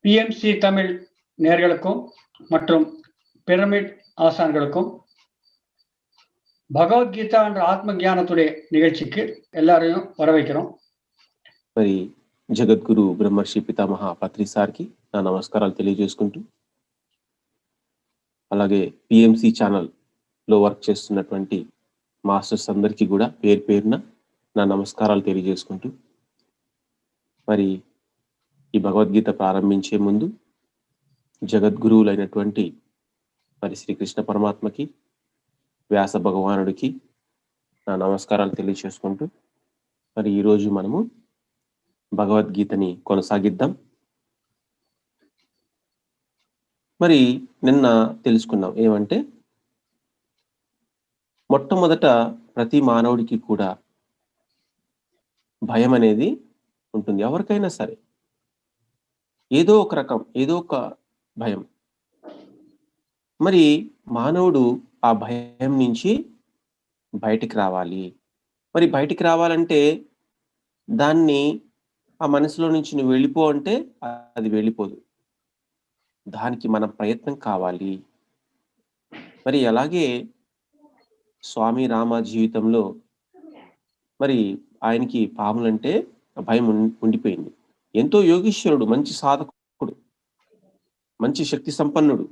BMC Tamil நேயர்களுக்கும் மற்றும் pyramid ஆசான்களுக்கும் Bhagavad Gita என்ற ఆత్మ జ్ఞానతుడే నిగழ்ச்சிకి எல்லாரையும் வரவேற்கிறோம். మరి జగద్గురు బ్రహ్మర్షి పితామహ పత్రి సార్కి నా నమస్కారాలు తెలియజేసుకుంటూ, అలాగే పిఎంసి ఛానల్లో వర్క్ చేస్తున్నటువంటి మాస్టర్స్ అందరికీ కూడా పేరు పేరున నా నమస్కారాలు తెలియజేసుకుంటూ, మరి ఈ భగవద్గీత ప్రారంభించే ముందు జగద్గురువులైనటువంటి మరి శ్రీకృష్ణ పరమాత్మకి, వ్యాస భగవానుడికి నా నమస్కారాలు తెలియజేసుకుంటూ, మరి ఈరోజు మనము భగవద్గీతని కొనసాగిద్దాం. మరి నిన్న తెలుసుకున్నాం ఏమంటే, మొట్టమొదట ప్రతి మానవుడికి కూడా భయం అనేది ఉంటుంది. ఎవరికైనా సరే ఏదో ఒక రకం, ఏదో ఒక భయం. మరి మానవుడు ఆ భయం నుంచి బయటికి రావాలి. మరి బయటికి రావాలంటే దాన్ని ఆ మనసులో నుంచి నువ్వు వెళ్ళిపో అంటే అది వెళ్ళిపోదు. దానికి మన ప్రయత్నం కావాలి. మరి అలాగే స్వామి రామ జీవితంలో మరి ఆయనకి పాములంటే భయం ఉండిపోయింది. ఎంతో యోగీశ్వరుడు, మంచి సాధకుడు, మంచి శక్తి సంపన్నుడు,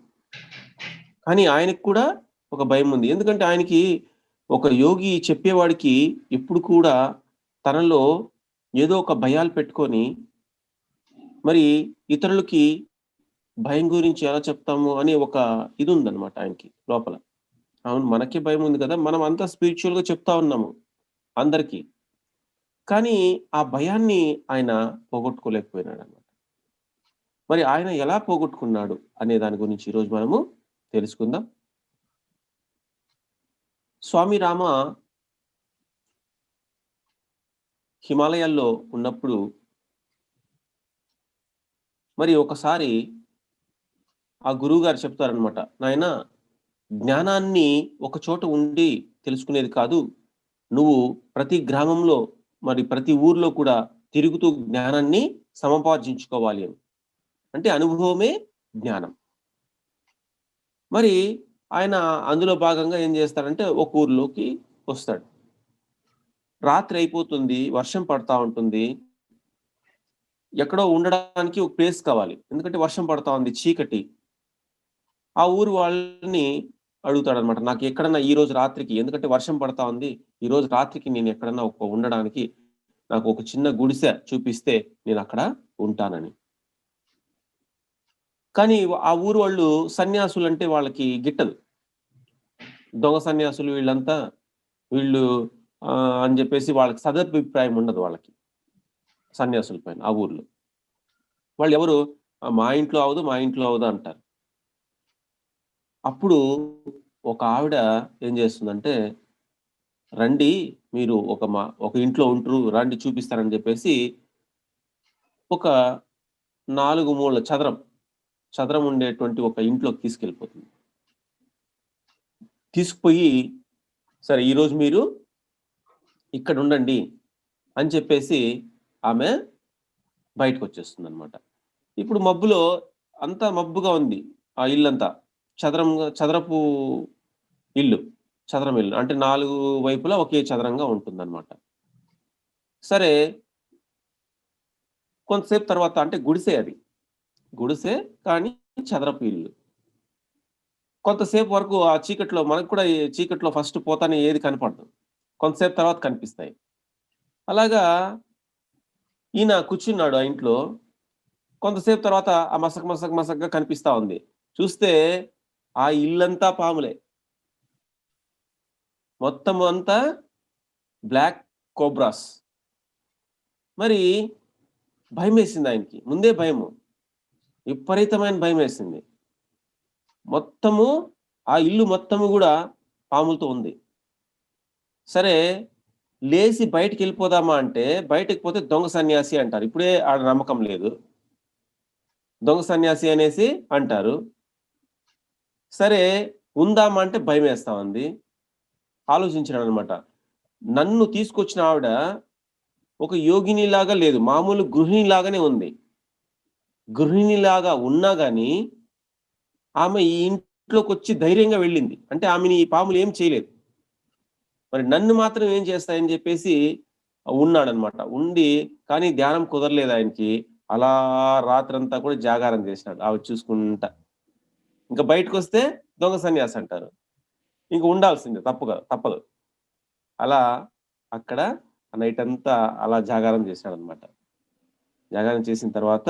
కానీ ఆయనకు కూడా ఒక భయం ఉంది. ఎందుకంటే ఆయనకి ఒక యోగి చెప్పేవాడికి ఎప్పుడు కూడా తనలో ఏదో ఒక భయాలు పెట్టుకొని, మరి ఇతరులకి భయం గురించి ఎలా చెప్తాము అనే ఒక ఇది ఉందన్నమాట ఆయనకి లోపల. అవును, మనకే భయం ఉంది కదా, మనం అంతా స్పిరిచువల్ గా చెప్తా ఉన్నాము అందరికీ, కానీ ఆ భయాన్ని ఆయన పోగొట్టుకోలేకపోయినాడు అన్నమాట. మరి ఆయన ఎలా పోగొట్టుకున్నాడు అనే దాని గురించి ఈరోజు మనము తెలుసుకుందాం. స్వామి రామ హిమాలయాల్లో ఉన్నప్పుడు మరి ఒకసారి ఆ గురువు గారు చెప్తారనమాట, నాయన, జ్ఞానాన్ని ఒక చోట ఉండి తెలుసుకునేది కాదు, నువ్వు ప్రతి గ్రామంలో మరి ప్రతి ఊర్లో కూడా తిరుగుతూ జ్ఞానాన్ని సముపార్జించుకోవాలి అని. అంటే అనుభవమే జ్ఞానం. మరి ఆయన అందులో భాగంగా ఏం చేస్తాడంటే ఒక ఊర్లోకి వస్తాడు. రాత్రి అయిపోతుంది, వర్షం పడతా ఉంటుంది, ఎక్కడో ఉండడానికి ఒక ప్లేస్ కావాలి, ఎందుకంటే వర్షం పడతా ఉంది, చీకటి. ఆ ఊరు వాళ్ళని అడుగుతాడు అనమాట, నాకు ఎక్కడన్నా ఈ రోజు రాత్రికి, ఎందుకంటే వర్షం పడతా ఉంది, ఈ రోజు రాత్రికి నేను ఎక్కడన్నా ఉండడానికి నాకు ఒక చిన్న గుడిసె చూపిస్తే నేను అక్కడ ఉంటానని. కానీ ఆ ఊరు వాళ్ళు సన్యాసులు అంటే వాళ్ళకి గిట్టదు. దొంగ సన్యాసులు వీళ్ళంతా, వీళ్ళు అని చెప్పేసి వాళ్ళకి సదభిప్రాయం ఉండదు వాళ్ళకి సన్యాసుల పైన. ఆ ఊర్లో వాళ్ళు ఎవరు, మా ఇంట్లో అవదు, మా ఇంట్లో అవదు అంటారు. అప్పుడు ఒక ఆవిడ ఏం చేస్తుందంటే, రండి మీరు ఒక ఇంట్లో ఉంటారు, రండి చూపిస్తారని చెప్పేసి ఒక 4 మూల చదరం ఉండేటువంటి ఒక ఇంట్లోకి తీసుకెళ్ళిపోతుంది. తీసుకుపోయి, సరే ఈరోజు మీరు ఇక్కడ ఉండండి అని చెప్పేసి ఆమె బయటకు వచ్చేస్తుంది అనమాట. ఇప్పుడు మబ్బులో అంతా మబ్బుగా ఉంది, ఆ ఇల్లంతా చదరం ఇల్లు అంటే 4 వైపులా ఒకే చదరంగా ఉంటుందన్నమాట. సరే కొంతసేపు తర్వాత, అంటే గుడిసే కానీ చదరపు ఇల్లు. కొంతసేపు వరకు ఆ చీకట్లో, మనకు కూడా చీకట్లో ఫస్ట్ పోతానే ఏది కనపడదు, కొంతసేపు తర్వాత కనిపిస్తాయి. అలాగా ఈయన కూర్చున్నాడు ఆ ఇంట్లో. కొంతసేపు తర్వాత ఆ మసకగా కనిపిస్తా ఉంది. చూస్తే ఆ ఇల్లంతా పాములే, మొత్తం అంతా బ్లాక్ కోబ్రాస్. మరి భయం వేసింది ఆయనకి, ముందే భయము, విపరీతమైన భయం వేసింది. మొత్తము ఆ ఇల్లు మొత్తము కూడా పాములతో ఉంది. సరే లేచి బయటికి వెళ్ళిపోదామా అంటే, బయటకు పోతే దొంగ సన్యాసి అంటారు. ఇప్పుడే ఆడ నమ్మకం లేదు, దొంగ సన్యాసి అనేసి అంటారు. సరే ఉందామా అంటే భయం వేస్తా ఉంది. ఆలోచించాడు అనమాట, నన్ను తీసుకొచ్చిన ఆవిడ ఒక యోగిని లాగా లేదు, మామూలు గృహిణి లాగానే ఉంది. గృహిణిలాగా ఉన్నా గాని ఆమె ఈ ఇంట్లోకి వచ్చి ధైర్యంగా వెళ్ళింది. అంటే ఆమెని ఈ పాములు ఏం చేయలేదు. మరి నన్ను మాత్రం ఏం చేస్తాయని చెప్పేసి ఉన్నాడనమాట. ఉండి కానీ ధ్యానం కుదరలేదు ఆయనకి. అలా రాత్రంతా కూడా జాగారం చేసినాడు ఆవిడ చూసుకుంటా. ఇంకా బయటకొస్తే దొంగ సన్యాసి అంటారు. ఇంక ఉండాల్సిందే తప్పదు. అలా అక్కడ నైట్ అంతా అలా జాగారం చేశాడనమాట. జాగారం చేసిన తర్వాత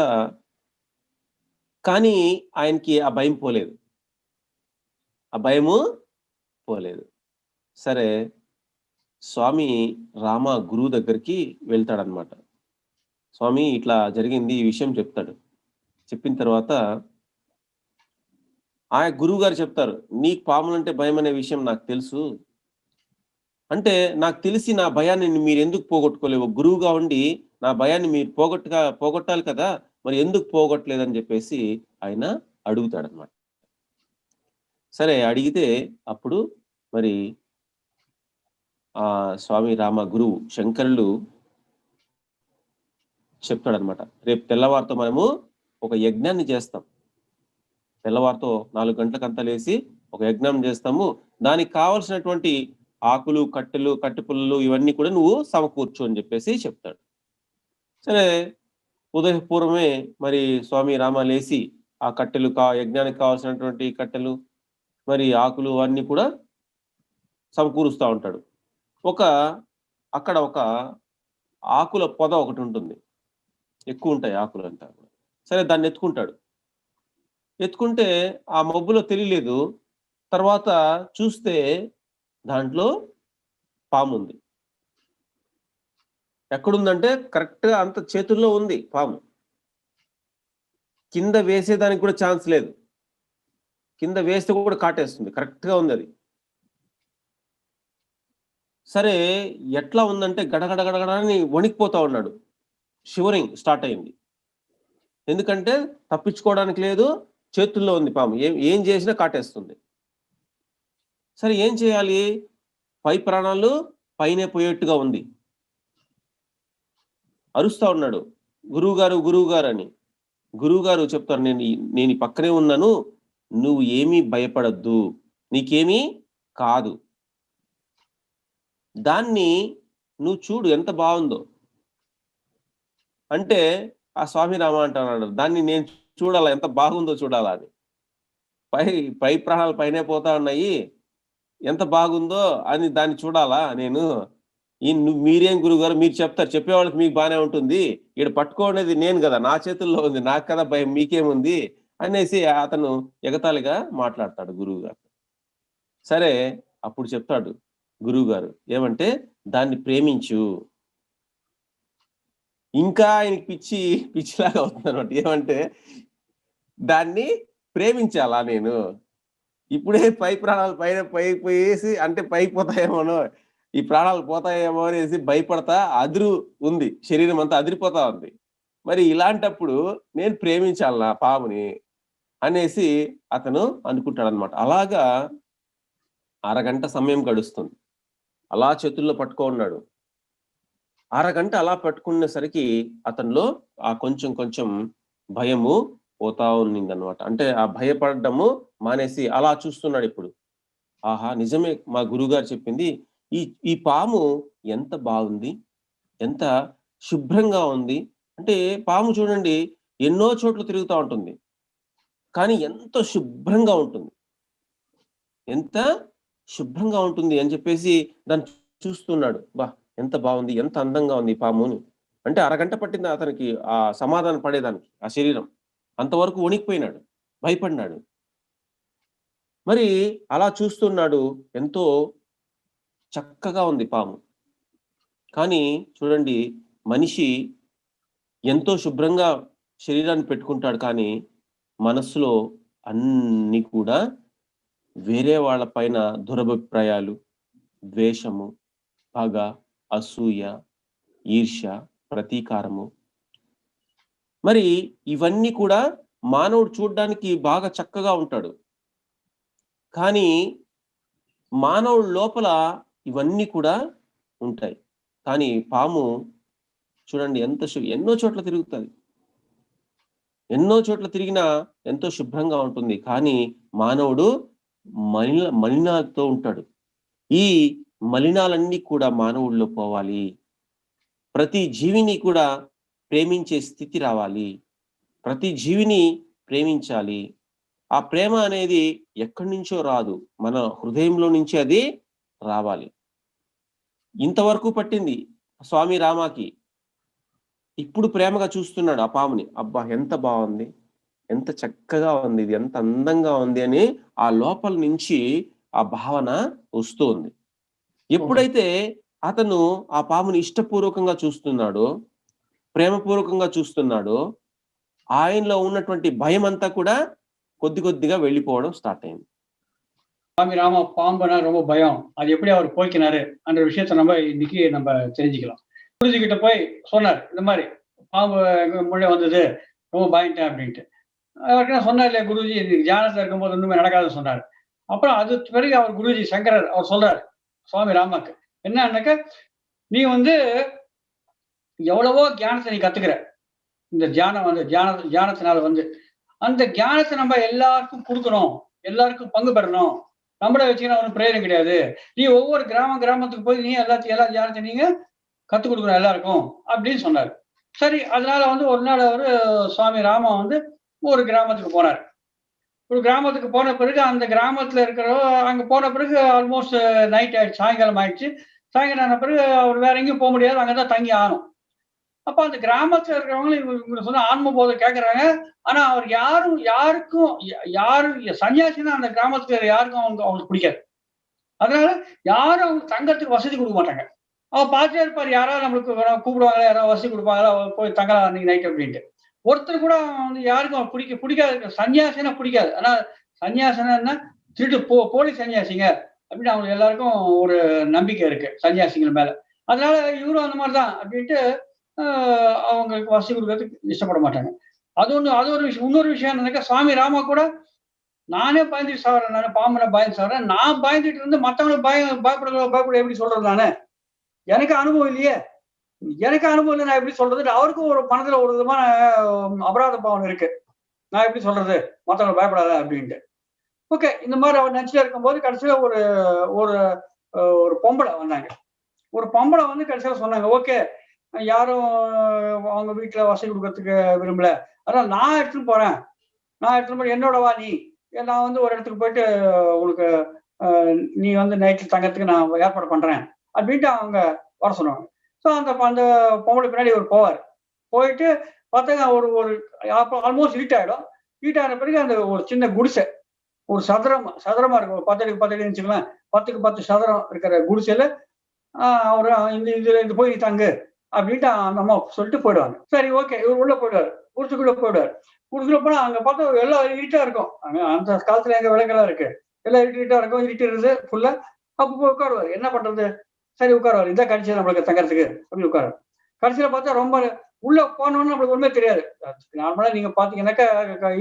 కానీ ఆయనకి ఆ భయం పోలేదు. ఆ భయము పోలేదు. సరే స్వామి రామ గురువు దగ్గరికి వెళ్తాడనమాట. స్వామి ఇట్లా జరిగింది ఈ విషయం చెప్తాడు. చెప్పిన తర్వాత ఆ గురువు గారు చెప్తారు, నీకు పాములంటే భయం అనే విషయం నాకు తెలుసు. అంటే నాకు తెలిసి నా భయాన్ని మీరు ఎందుకు పోగొట్టుకోలేవు? గురువుగా ఉండి నా భయాన్ని మీరు పోగొట్టాలి కదా! మరి ఎందుకు పోగొట్టలేదని చెప్పేసి ఆయన అడుగుతాడనమాట. సరే అడిగితే అప్పుడు మరి స్వామి రామ గురువు శంకరులు చెప్తాడనమాట. రేపు తెల్లవారితో మనము ఒక యజ్ఞాన్ని చేస్తాం. తెల్లవారితో 4 గంటలకంతా లేసి ఒక యజ్ఞం చేస్తాము. దానికి కావాల్సినటువంటి ఆకులు, కట్టె పుల్లలు ఇవన్నీ కూడా నువ్వు సమకూర్చు అని చెప్పేసి చెప్తాడు. సరే ఉదయపూర్వమే మరి స్వామి రామ లేసి ఆ కట్టెలు యజ్ఞానికి కావాల్సినటువంటి కట్టెలు, మరి ఆకులు అన్నీ కూడా సమకూరుస్తూ ఉంటాడు. అక్కడ ఒక ఆకుల పొద ఒకటి ఉంటుంది. ఎక్కువ ఉంటాయి ఆకులంతా. సరే దాన్ని ఎత్తుకుంటే ఆ మబ్బులో తెలియలేదు. తర్వాత చూస్తే దాంట్లో పాముంది. ఎక్కడుందంటే కరెక్ట్‌గా అంత చేతుల్లో ఉంది పాము. కింద వేసేదానికి కూడా ఛాన్స్ లేదు. కింద వేస్తే కూడా కాటేస్తుంది. కరెక్ట్‌గా ఉంది అది. సరే ఎట్లా ఉందంటే గడగడ అని వణికిపోతా ఉన్నాడు. షివరింగ్ స్టార్ట్ అయింది. ఎందుకంటే తప్పించుకోవడానికి లేదు. చేతుల్లో ఉంది పాము. ఏం చేసినా కాటేస్తుంది. సరే ఏం చేయాలి? పై ప్రాణాలు పైనే పోయేట్టుగా ఉంది. అరుస్తా ఉన్నాడు. గురువుగారు అని. గురువుగారు చెప్తారు, నేను పక్కనే ఉన్నాను. నువ్వు ఏమీ భయపడద్దు. నీకేమీ కాదు. దాన్ని నువ్వు చూడు ఎంత బాగుందో. అంటే ఆ స్వామి రామ అంటున్నాడు, దాన్ని నేను చూడాలా, ఎంత బాగుందో చూడాలా అని. పై ప్రాణాలు పైనే పోతా ఉన్నాయి, ఎంత బాగుందో అని దాన్ని చూడాలా నేను. మీరేం గురువుగారు, మీరు చెప్తారు, చెప్పేవాళ్ళకి మీకు బానే ఉంటుంది. ఈడ పట్టుకోనేది నేను కదా, నా చేతుల్లో ఉంది, నాకు కదా భయం, మీకేముంది అనేసి అతను ఎగతాళిగా మాట్లాడతాడు గురువు గారు. సరే అప్పుడు చెప్తాడు గురువు గారు ఏమంటే, దాన్ని ప్రేమించు. ఇంకా ఆయనకి పిచ్చిలాగా అవుతుంది అనమాట. ఏమంటే దాన్ని ప్రేమించాలా నేను? ఇప్పుడే పై ప్రాణాలు పైకి పోయేసి అంటే పైకి పోతాయేమోనో, ఈ ప్రాణాలు పోతాయేమో అనేసి భయపడతా ఉంది. శరీరం అంతా అదిరిపోతా ఉంది. మరి ఇలాంటప్పుడు నేను ప్రేమించాలా పాముని అనేసి అతను అనుకుంటాడనమాట. అలాగా అరగంట సమయం గడుస్తుంది. అలా చేతుల్లో పట్టుకున్నాడు. అరగంట అలా పట్టుకునేసరికి అతనిలో ఆ కొంచెం భయము పోతా ఉన్నిందనమాట. అంటే ఆ భయపడడము మానేసి అలా చూస్తున్నాడు ఇప్పుడు. ఆహా! నిజమే మా గురువుగారు చెప్పింది. ఈ పాము ఎంత బాగుంది. ఎంత శుభ్రంగా ఉంది. అంటే పాము చూడండి ఎన్నో చోట్ల తిరుగుతా ఉంటుంది. కానీ ఎంత శుభ్రంగా ఉంటుంది. ఎంత శుభ్రంగా ఉంటుంది అని చెప్పేసి దాన్ని చూస్తున్నాడు. ఎంత బాగుంది, ఎంత అందంగా ఉంది ఈ పాము అని. అంటే అరగంట పట్టింది అతనికి ఆ సమాధానం పడేదానికి ఆ శరీరం. అంతవరకు వణికిపోయినాడు, భయపడినాడు. మరి అలా చూస్తున్నాడు. ఎంతో చక్కగా ఉంది పాము. కానీ చూడండి, మనిషి ఎంతో శుభ్రంగా శరీరాన్ని పెట్టుకుంటాడు, కానీ మనస్సులో అన్నీ కూడా వేరే వాళ్ళ పైన దురభిప్రాయాలు, ద్వేషము, పగ, అసూయ, ఈర్ష్య, ప్రతీకారము. మరి ఇవన్నీ కూడా మానవుడు చూడ్డానికి బాగా చక్కగా ఉంటాడు. కానీ మానవుడి లోపల ఇవన్నీ కూడా ఉంటాయి. కానీ పాము చూడండి ఎన్నో చోట్ల తిరుగుతుంది. ఎన్నో చోట్ల తిరిగినా ఎంతో శుభ్రంగా ఉంటుంది. కానీ మానవుడు మలినాలతో ఉంటాడు. ఈ మలినాలన్నీ కూడా మానవుడిలో పోవాలి. ప్రతి జీవిని కూడా ప్రేమించే స్థితి రావాలి. ప్రతి జీవిని ప్రేమించాలి. ఆ ప్రేమ అనేది ఎక్కడి నుంచో రాదు, మన హృదయంలో నుంచి అది రావాలి. ఇంతవరకు పట్టింది స్వామి రామాకి. ఇప్పుడు ప్రేమగా చూస్తున్నాడు ఆ పాముని. అబ్బా ఎంత బాగుంది, ఎంత చక్కగా ఉంది, ఇది ఎంత అందంగా ఉంది అని ఆ లోపల నుంచి ఆ భావన వస్తూ ఉంది. ఎప్పుడైతే అతను ఆ పాముని ఇష్టపూర్వకంగా చూస్తున్నాడో, ప్రేమపూర్వకంగా చూస్తున్నాడో, ఆయనలో ఉన్నటువంటి భయం అంతా కూడా కొద్ది కొద్దిగా వెళ్ళిపోవడం స్టార్ట్ అయింది. சுவாமி ராம பாம்புனா ரொம்ப பயம், அது எப்படி அவர் போய்க்கினாரு அந்த விஷயத்த நம்ம இன்னைக்கு நம்ம தெரிஞ்சுக்கலாம். குருஜி கிட்ட போய் சொன்னார், இந்த மாதிரி பாம்பு முள்ளே வந்தது, ரொம்ப பயந்துட்டேன் அப்படின்ட்டு. அவருக்கு சொன்னார் இல்லையா குருஜி, தியானத்துல இருக்கும்போது ஒண்ணுமே நடக்காதுன்னு சொன்னார். அப்புறம் அது பிறகு அவர் குருஜி சங்கரர் அவர் சொல்றாரு சுவாமி ராமாக்கு என்னன்னாக்க, நீ வந்து எவ்வளவோ தியானத்தை நீ கத்துக்கிற, இந்த தியானம் வந்து தியானத்தினால வந்து அந்த தியானத்தை நம்ம எல்லாருக்கும் கொடுக்கணும், எல்லாருக்கும் பங்கு பெறணும். நம்மள வச்சுக்கினா ஒன்றும் பிரயோஜனம் கிடையாது. நீ ஒவ்வொரு கிராமத்துக்கு போய் நீ எல்லா தியானத்தை நீங்க கத்துக் கொடுக்கணும் எல்லாருக்கும் அப்படின்னு சொன்னாரு. சரி, அதனால வந்து ஒரு நாள் அவரு சுவாமி ராமா வந்து ஒரு கிராமத்துக்கு போனார். ஒரு கிராமத்துக்கு போன பிறகு அந்த கிராமத்துல இருக்கிற அங்க போன பிறகு ஆல்மோஸ்ட் நைட் ஆயிடுச்சு, சாயங்காலம் ஆயிடுச்சு. சாயங்காலம் ஆன பிறகு அவர் வேற எங்கேயும் போக முடியாது, அங்கதான் தங்கி ஆகணும். அப்ப அந்த கிராமத்துல இருக்கிறவங்களும் இவங்க சொன்ன ஆன்ம போதம் கேட்கறாங்க. ஆனா அவர் யாருக்கும் சன்னியாசினா அந்த கிராமத்துல யாருக்கும் அவங்களுக்கு பிடிக்காது. அதனால யாரும் அவங்க தங்கறதுக்கு வசதி கொடுக்க மாட்டாங்க. அவர் பார்த்துட்டே இருப்பாரு, யாராவது நம்மளுக்கு கூப்பிடுவாங்களா, யாராவது வசதி கொடுப்பாங்களா, போய் தங்கலாம் அன்னைக்கு நைட் அப்படின்ட்டு. ஒருத்தர் கூட வந்து யாருக்கும் பிடிக்காது. சன்னியாசினா பிடிக்காது. ஆனா சன்னியாசினா திருட்டு போலி சன்னியாசிங்க அப்படின்னு அவங்க எல்லாருக்கும் ஒரு நம்பிக்கை இருக்கு சன்னியாசிகள் மேல. அதனால இவரும் அந்த மாதிரிதான் அப்படின்ட்டு அவங்களுக்கு வசதி கொடுக்கறதுக்கு இஷ்டப்பட மாட்டாங்க. அது ஒரு விஷயம். இன்னொரு விஷயம் என்னன்னாக்கா, சுவாமி ராமா கூட நானே பயந்துட்டு சாகிறேன், நானே பாம்புல பயந்து சாகிறேன், நான் பயந்துட்டு இருந்து மற்றவங்களுக்கு பயப்பட எப்படி சொல்றது நானு? எனக்கு அனுபவம் இல்லையே, எனக்கு அனுபவம் இல்லை, நான் எப்படி சொல்றது? அவருக்கும் ஒரு மனதுல ஒரு விதமான அபராத பாவம் இருக்கு, நான் எப்படி சொல்றது மற்றவங்க பயப்படாத அப்படின்ட்டு. ஓகே, இந்த மாதிரி அவர் நினைச்சுட்டு இருக்கும்போது கடைசியில ஒரு ஒரு பொம்பளை வந்தாங்க. ஒரு பொம்பளை வந்து கடைசியில சொன்னாங்க, ஓகே யாரும் அவங்க வீட்டுல வசதி கொடுக்கறதுக்கு விரும்பல, அதனால நான் எடுத்துட்டு போறேன், என்னோட வா நீ, நான் வந்து ஒரு இடத்துக்கு போயிட்டு உனக்கு நீ வந்து நைட்ல தங்கறதுக்கு நான் ஏற்பாடு பண்றேன் அப்படின்ட்டு அவங்க வர சொன்னாங்க. ஸோ அந்த பொம்பளை பின்னாடி அவர் போவார். போயிட்டு பார்த்தாங்க ஒரு ஆல்மோஸ்ட் இருட்டாயிடும். இருட்டான பிறகு அந்த ஒரு சின்ன குடிசை, ஒரு சதுரமா இருக்கும், 10x10 வச்சுக்கலாம், 10x10 சதுரம் இருக்கிற குடிசையில அவரு இந்த போய் நீ தங்கு அப்படின்ட்டு அந்த அம்மா சொல்லிட்டு போயிடுவாங்க. சரி, ஓகே, இவர் உள்ள போயிடுவாரு, குடிசுக்குள்ள போயிடுவாரு. குடிசுக்குள்ள போனா அங்க பார்த்தா எல்லாம் இருட்டா இருக்கும். அந்த காலத்துல எங்க விளக்கெல்லாம் இருக்கு, எல்லாம் இருட்டா இருக்கும், இருட்டு ஃபுல்லா. அப்ப போய் உட்காருவாரு, என்ன பண்றது, சரி உட்காருவாரு, இதான் கடைசியா நம்மளுக்கு தங்கறதுக்கு அப்படின்னு உட்காரு. கடைசியில பார்த்தா ரொம்ப உள்ள போனோம்னு நம்மளுக்கு ஒண்ணுமே தெரியாது. நார்மலா நீங்க பாத்தீங்கன்னாக்கா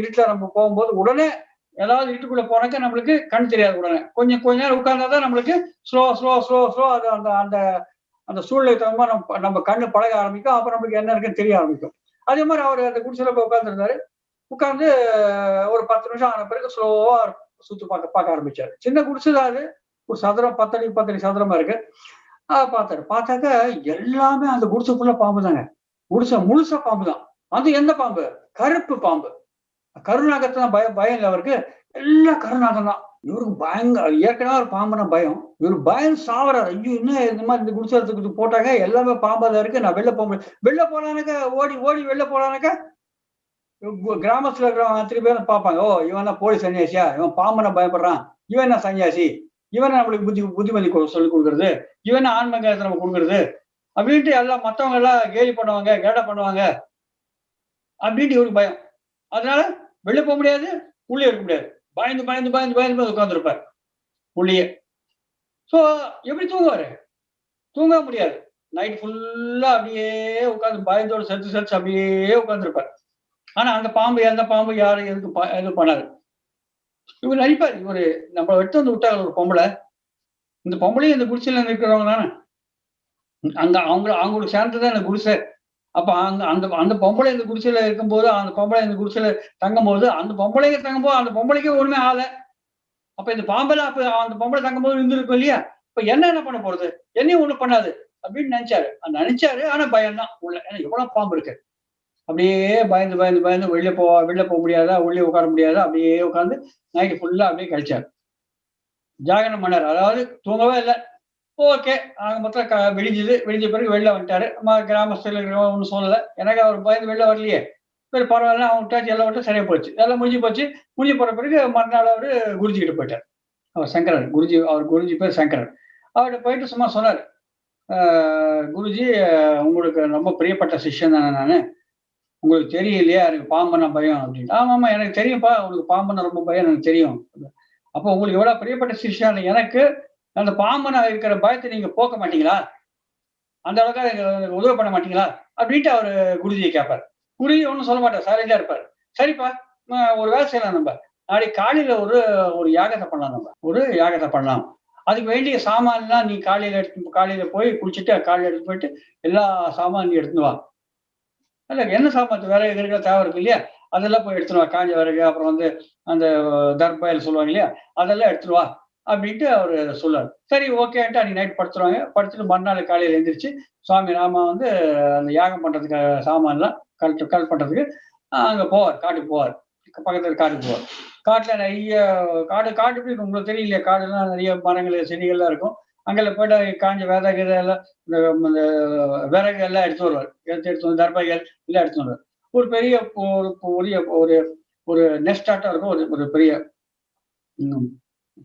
இருட்டுல நம்ம போகும்போது உடனே ஏதாவது இருட்டுக்குள்ள போனாக்கா நம்மளுக்கு கண் தெரியாது. உடனே கொஞ்ச நேரம் உட்கார்ந்தாதான் நம்மளுக்கு ஸ்லோ அது அந்த சூழ்நிலைக்கு தகுந்த மாதிரி நம்ம கண்ணு பழக ஆரம்பிக்கும். அப்புறம் நம்மளுக்கு என்ன இருக்குன்னு தெரிய ஆரம்பிக்கும். அதே மாதிரி அவர் அந்த குடிசையில போய் உட்கார்ந்துருந்தாரு. உட்கார்ந்து ஒரு 10 நிமிஷம் ஆன பிறகு ஸ்லோவா சுத்தி பார்க்க ஆரம்பிச்சாரு. சின்ன குடிசை தான் அது, ஒரு சதுரம் 10x10 சதுரமா இருக்கு. பார்த்தாரு. பார்த்தாக்க எல்லாமே அந்த குடிசைக்குள்ள பாம்பு தாங்க. குடிசை முழுசா பாம்பு தான். அது எந்த பாம்பு? கருப்பு பாம்பு. கருநாகத்தான் பயம் இல்லை அவருக்கு, எல்லாம் கருநாகம் தான். இவருக்கு பயங்கர, ஏற்கனவே ஒரு பாம்புனா பயம், இவரு பயந்து சாவறாரு. ஐயோ, இன்னும் இந்த மாதிரி இந்த குடிசை போட்டாங்க, எல்லாமே பாம்பாதான் இருக்கு, நான் வெளில போலானாக்கா ஓடி வெளில போலானாக்கா கிராமத்துல இருக்கிறவங்க அத்தனை பேரும் பார்ப்பாங்க, ஓ இவன் தான் போலி சன்னியாசியா, இவன் பாம்புனா பயப்படுறான், இவன் என்ன சன்னியாசி, இவன் நம்மளுக்கு புத்திமதி சொல்லி கொடுக்குறது, இவன் ஆன்மீகத்தை நம்ம கொடுக்குறது அப்படின்ட்டு எல்லாம் மற்றவங்க எல்லாம் கேலி பண்ணுவாங்க, கேடா பண்ணுவாங்க அப்படின்ட்டு இவருக்கு பயம். அதனால வெளில போக முடியாது, உள்ளே இருக்க முடியாது. பயந்து உட்கார்ந்துருப்பார் உள்ளே. சோ எப்படி தூங்குவாரு? தூங்க முடியாது. நைட் ஃபுல்லா அப்படியே உட்கார்ந்து பயந்தோட செத்து அப்படியே உட்கார்ந்துருப்பார். ஆனா அந்த பாம்பு, எந்த பாம்பு யாரும் எதுவும் பண்ணாது. இவர் நினைப்பாரு, இவரு நம்மளை எடுத்து வந்து விட்டாங்க ஒரு பொம்பளை, இந்த பொம்பளையும் இந்த குடிசையில இருக்கிறவங்க தானே, அவங்களுக்கு சேர்ந்துதான் இந்த குடிசை, அப்ப அங்க அந்த அந்த பொம்பளை இந்த குடிசையில இருக்கும்போது, அந்த பொம்பளை இந்த குடிசையில தங்கும்போது, அந்த பொம்பளைங்க தங்கும்போது அந்த பொம்பளைக்கு ஒண்ணுமே ஆகல. அப்ப இந்த பாம்பெல்லாம் அப்ப அந்த பொம்பளை தங்கும்போது இருந்திருக்கும் இல்லையா? இப்ப என்ன பண்ண போறது? என்னையும் ஒண்ணும் பண்ணாது. அப்படின்னு நெனச்சாரு. நெனச்சாரு. ஆனா பயம் தான் உள்ள. ஏன்னா எவ்வளவு பாம்பு இருக்கு. அப்படியே பயந்து வெளில போ முடியாதா, உள்ளே உட்கார முடியாதா, அப்படியே உட்கார்ந்து நைட் ஃபுல்லா அப்படியே கழிச்சாரு. ஜாகரணம் பண்ணாரு. அதாவது தூங்கவே இல்ல. ஓகே. ஆக மொத்தம் விடிஞ்சது. விடிஞ்ச பிறகு வெளில வந்துட்டாரு. கிராமஸ்தர்கள் இருக்கிறவங்க ஒண்ணும் சொல்லல. எனக்கு அவர் பயந்து வெளில வரலையே. சரி பரவாயில்ல. அவன் விட்டாச்சு, எல்லாம் விட்டு சரியா போச்சு. எல்லாம் முடிஞ்சு போச்சு. முடிஞ்சு போன பிறகு மறுநாள் அவரு குருஜி கிட்ட போயிட்டாரு. அவர் சங்கரர். அவர் குருஜி பேர் சங்கரர். அவர்ட்ட போயிட்டு சும்மா சொன்னாரு. "ஆ குருஜி, உங்களுக்கு ரொம்ப பிரியப்பட்ட சிஷ்யன் தானே நானு. உங்களுக்கு தெரியும் இல்லையா? எனக்கு பாம்புன்னா பயம்" அப்படின்னு. "ஆமாமா எனக்கு தெரியும்ப்பா. உனக்கு பாம்புன்னா ரொம்ப பயம் எனக்கு தெரியும்." "அப்போ உங்களுக்கு இவ்வளவு பிரியப்பட்ட சிஷ்யன் எனக்கு அந்த பாம்புன்னா இருக்கிற பயத்த நீங்க போக்க மாட்டீங்களா? அந்த அளவுக்கு எனக்கு உதவி பண்ண மாட்டீங்களா?" அப்படின்ட்டு அவரு குருஜிய கேட்பாரு. குருஜி ஒண்ணும் சொல்ல மாட்டாரு. சைலன்ட்டா இருப்பாரு. "சரிப்பா, ஒரு வேலை செய்யலாம் நம்ப. நாளைக்கு காலையில ஒரு ஒரு யாகத்த பண்ணலாம் நம்ப. ஒரு யாகத்த பண்ணலாம். அதுக்கு வேண்டிய சாமான்லாம் நீ காலையில போய் குளிச்சுட்டு காலையில எடுத்துட்டு போயிட்டு எல்லா சாமான் நீ எடுத்துன்னு வா. இல்ல என்ன சாமான் விறகு கிறகுலாம் தேவை இருக்கு இல்லையா? அதெல்லாம் போய் எடுத்துட்டு வா. காஞ்ச விறகு, அப்புறம் வந்து அந்த தர்பாய்ன்னு சொல்லுவாங்க இல்லையா? அதெல்லாம் எடுத்துட்டு வா." அப்படின்ட்டு அவரு சொல்லுவாரு. சரி ஓகேன்ட்டு அன்னைக்கு நைட் படுத்துருவாங்க. படுத்துட்டு மறுநாள் காலையில எந்திரிச்சு, சுவாமி ராமா வந்து அந்த யாகம் பண்றதுக்கு சாமான்லாம் கலெக்ட் பண்றதுக்கு அங்க போவார். காட்டுக்கு போவார். பக்கத்துல காட்டுக்கு போவார். காட்டுல நெறைய காடு எப்படி இருக்கும் உங்களுக்கு தெரியும் இல்லையா? காடுலாம் நெறைய மரங்கள், செடிகள்லாம் இருக்கும். அங்கெல்லாம் போயிட்டு காஞ்ச விதை கிதை எல்லாம் இந்த விறகு எல்லாம் எடுத்து வருவார். எடுத்து வந்து தர்பைகள் எல்லாம் எடுத்துட்டு வருவார். ஒரு பெரிய ஒரு பெரிய ஒரு ஒரு நெஸ்டாட்டம் இருக்கும். ஒரு ஒரு பெரிய ம்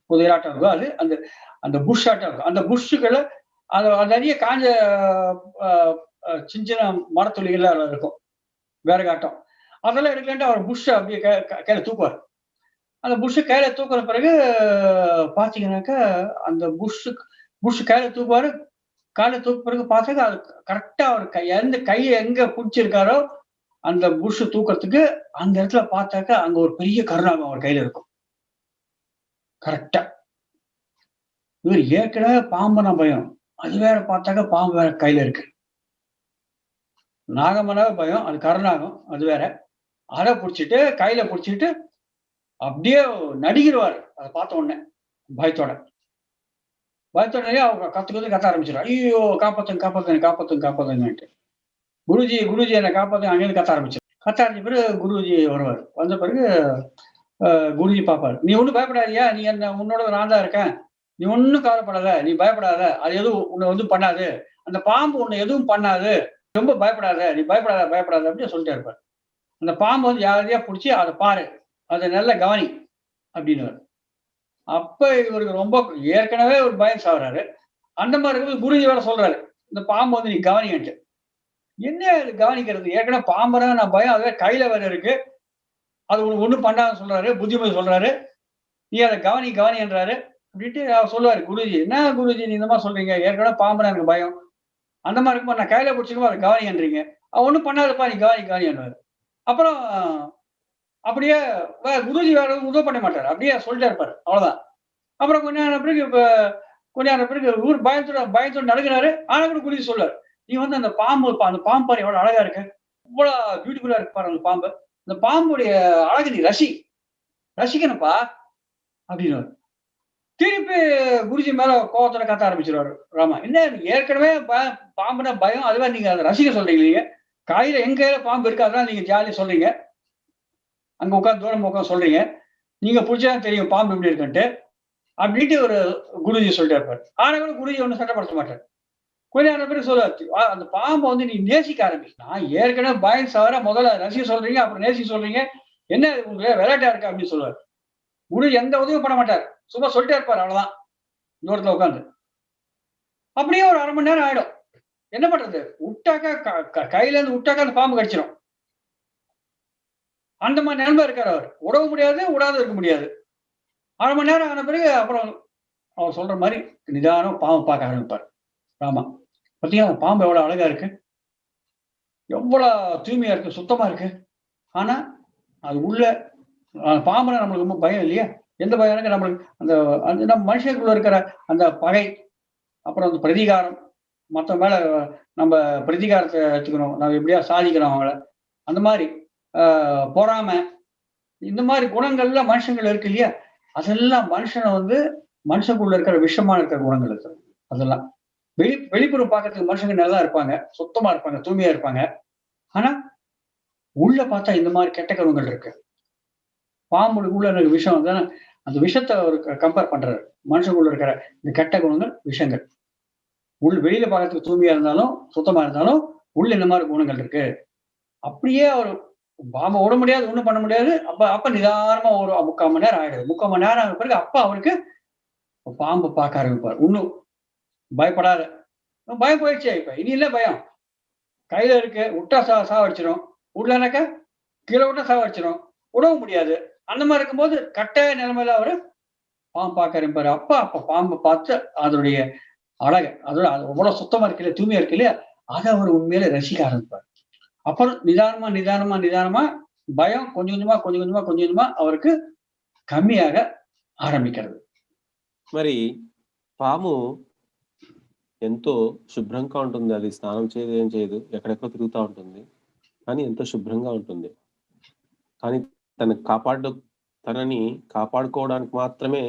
புதையலாட்டம் இருக்கும். அது அந்த அந்த புஷ் ஆட்டம் இருக்கும். அந்த புஷ்ஷுக்குள்ள அது நெறைய காஞ்ச அ அ சின்ன சின்ன மரத்துளிகள்லாம் அதுல இருக்கும். விறகாட்டம். அதெல்லாம் எடுக்கலான்ட்டு அவர் புஷ்ஷ அப்படியே கையில தூக்குவாரு. அந்த புஷ்ஷ கையில தூக்குன பிறகு பார்த்தீங்கன்னாக்கா, அந்த புஷ் கையில தூக்குவாரு. கால தூக்கு பிறகு பார்த்தாக்கா, அது கரெக்ட்டா அவர் எந்த கைய எங்க புடிச்சிருக்காரோ, அந்த புஷ் தூக்குறதுக்கு அந்த இடத்துல பார்த்தாக்கா, அங்க ஒரு பெரிய கருநாகம் அவர் கையில இருக்கும். கரெக்ட்டா. இவரு ஏற்கனவே பாம்புன்னா பயம். அது வேற பார்த்தாக்கா, பாம்பு வேற கையில இருக்கு. நாகம்னாவே பயம். அது கருநாகம். அது வேற. அத புடிச்சுட்டு, கையில புடிச்சுக்கிட்டு அப்படியே நடுங்கிருவாரு. அத பார்த்த உடனே. பயத்தோட. பயத்தோடனே அவங்க கத்த ஆரம்பிச்சுருவாரு. "ஐய்யயோ! காப்பாத்துங்க, காப்பாத்துங்க, காப்பாத்துங்க, காப்பாத்துங்கன்ட்டு." குருஜி என்ன காப்பாத்துங்க அங்கேருந்து கத்த ஆரம்பிச்சாரு. கத்த ஆரம்பிச்ச பிறகு குருஜி வருவாரு. வந்த பிறகு குருஜி பார்ப்பாரு. "நீ ஒண்ணும் பயப்படாதய்யா! நீ உன்னோட நான் தான் இருக்கேன். நீ ஒண்ணும் கவலைப்படாத. நீ பயப்படாத. அது எதுவும் உன்ன எதுவும் பண்ணாது. அந்த பாம்பு உன்ன எதுவும் பண்ணாது. ரொம்ப பயப்படாத. நீ பயப்படாத, பயப்படாத" அப்படின்னு சொல்லிட்டே இருப்பாரு. அந்த பாம்பு வந்து யாரையா புடிச்சு அத பாரு. அத நல்லா கவனி அப்படின்னுவாரு. அப்ப இவருக்கு ரொம்ப ஏற்கனவே ஒரு பயம் சாவுறாரு. அந்த மாரி இருக்கும்போது குருஜி வேற சொல்றாரு. இந்த பாம்பு வந்து நீ கவனின்ட்டு. என்ன இது கவனிக்கிறது? ஏற்கனவே பாம்புனா நான் பயம். அது வேற கையில வேற இருக்கு. அது உனக்கு ஒண்ணும் பண்ணாதுன்னு சொல்றாரு. புத்திமதி சொல்றாரு. நீ அத கவனின்றாரு. அப்படின்ட்டு அவர் சொல்லுவாரு குருஜி. "என்ன குருஜி நீ இந்த மாரி சொல்றீங்க? ஏற்கனவே பாம்புனா எனக்கு பயம். அந்த மாரி இருக்கும்போது நான் கையில புடிச்சிருக்கவும் அத கவனின்றீங்க. ஒண்ணும் பண்ணாதுப்பா நீ கவனின்னுவாரு." அப்புறம் அப்படியே குருஜி வேற எதுவும் உதவி பண்ண மாட்டாரு. அப்படியே சொல்லிட்டே இருப்பாரு. அவ்வளவுதான். அப்புறம் கொஞ்ச நேரம் பிறகு இவரு பயத்தோட நடுங்குறாரு. ஆனா கூட குருஜி சொல்லுவாரு. "நீ வந்து அந்த பாம்பு பாரு எவ்வளவு அழகா இருக்கு. இவ்வளோ பியூட்டிஃபுல்லா இருக்கு பாரு அந்த பாம்பு. அந்த பாம்புடைய அழகு நீ ரசிக்கணும்ப்பா" அப்படின்னுவாரு. திருப்பி குருஜி மேல கோவத்தோட கத்த ஆரம்பிச்சுருவாரு ராமா. "என்ன ஏற்கனவே பாம்புன்னா பயம். அதுவே நீங்க அத ரசிக்க சொல்றீங்க நீங்க. என் கையில பாம்பு இருக்கு. அதனால நீங்க ஜாலியா சொல்றீங்க. அங்க உட்கார்ந்து தூரமா உட்கார்ந்து சொல்றீங்க. நீங்க புடிச்சா தான் தெரியும் பாம்பு எப்படி இருக்குன்ட்டு." அப்படின்ட்டு ஒரு குருஜி சொல்லிட்டே இருப்பாரு. ஆனா கூட குருஜி ஒண்ணும் சட்டப்படுத்த மாட்டாரு. கொஞ்ச நேரம் பிறகு சொல்லுவாரு. அந்த பாம்ப வந்து நீ நேசிக்க ஆரம்பி. நான் ஏற்கனவே பயந்து சாவறேன். முதல்ல ரசிக்க சொல்றீங்க. அப்புறம் நேசிக்க சொல்றீங்க. என்ன இது உங்களுக்கு விளையாட்டா இருக்கா? அப்படின்னு சொல்லுவாரு. குரு எந்த உதவியும் பண்ண மாட்டாரு. சும்மா சொல்லிட்டே இருப்பாரு. அவ்வளவுதான். தூரத்துல உட்கார்ந்து. அப்படியே ஒரு 1/2 மணி நேரம் ஆயிடும். என்ன பண்றது? உட்டாக்கா கையில இருந்து உட்டாக்கா அந்த பாம்பு கடிச்சிரும். அந்த மாரி நிலைமையில இருக்காரு அவரு. உடவும் முடியாது, உடாது இருக்க முடியாது. 1/2 மணி நேரம் ஆன பிறகு அப்புறம் அவர் சொல்ற மாரி நிதானமா பாம்ப பார்க்க ஆரம்பிப்பாரு. ஆமா. பாத்தீங்களா அந்த பாம்பு எவ்வளவு அழகா இருக்கு. எவ்வளோ தூய்மையா இருக்கு, சுத்தமா இருக்கு. ஆனா, அது உள்ள பாம்புனா நம்மளுக்கு ரொம்ப பயம் இல்லையா? எந்த பயம்னாக்க நம்மளுக்கு அந்த அந்த நம்ம மனுஷனுக்குள்ள இருக்கிற அந்த பகை, அப்புறம் அந்த பிரதீகாரம், மற்ற மேல நம்ம பிரதிகாரத்தை எடுத்துக்கணும், நம்ம எப்படியா சாதிக்கிறோம் அவங்கள, அந்த மாதிரி பொறாமை, இந்த மாதிரி குணங்கள்ல மனுஷங்கள் இருக்கு இல்லையா, அதெல்லாம் மனுஷனை வந்து மனுஷனுக்குள்ள இருக்கிற விஷமா இருக்கிற குணங்கள் இருக்கு. அதெல்லாம் வெளிப்புறம் பார்க்கறதுக்கு மனுஷங்க நல்லா இருப்பாங்க, சுத்தமா இருப்பாங்க, தூய்மையா இருப்பாங்க. ஆனா உள்ள பார்த்தா இந்த மாதிரி கெட்ட குணங்கள் இருக்கு. பாம்புக்குள்ள இருக்கிற விஷம் வந்து அந்த விஷத்தை அவர் கம்பேர் பண்றாரு. மனுஷனுக்குள்ள இருக்கிற இந்த கெட்ட குணங்கள், விஷங்கள். வெளியில பார்க்கறதுக்கு தூய்மையா இருந்தாலும், சுத்தமா இருந்தாலும், உள்ள இந்த மாதிரி குணங்கள் இருக்கு. அப்படியே அவர் பாம்ப விட முடியாது, ஒண்ணும் பண்ண முடியாது. அப்ப நிதானமா ஒரு 3/4 மணி நேரம் ஆயிடுது. 3/4 மணி நேரம் ஆன பிறகு அப்ப அவருக்கு பாம்பு பார்க்க ஆரம்பிப்பார். இன்னும் பயப்படாத. பயம் போயிடுச்சே இப்ப. இனி இல்ல பயம். கையில இருக்கு. விட்டா சாவடிச்சிடும். விடலனாக்கா கீழே விட்டா சாவடிச்சிடும். விடவும் முடியாது. அந்த மாதிரி இருக்கும்போது கட்டாய நிலைமையில அவரு பாம்பு பார்க்க ஆரம்பிப்பாரு. அப்ப பாம்பை பார்த்து அதனுடைய அழக, அதோட எவ்வளவு சுத்தமா இருக்கு இல்லையா, தூய்மையா இருக்கு இல்லையா, அதை அவர் உண்மையில ரசிக்க ஆரம்பிப்பார். அப்புறம் நிதானமா பயம் கொஞ்சம் கொஞ்சமா அவருக்கு కమ్మియాగ ఆరంభించారు. మరి పాము ఎంతో శుభ్రంగా ఉంటుంది. అది స్నానం చేయదు, ఏం చేయదు, ఎక్కడెక్కడో తిరుగుతూ ఉంటుంది. కానీ ఎంతో శుభ్రంగా ఉంటుంది. కానీ తనని కాపాడుకోవడానికి మాత్రమే,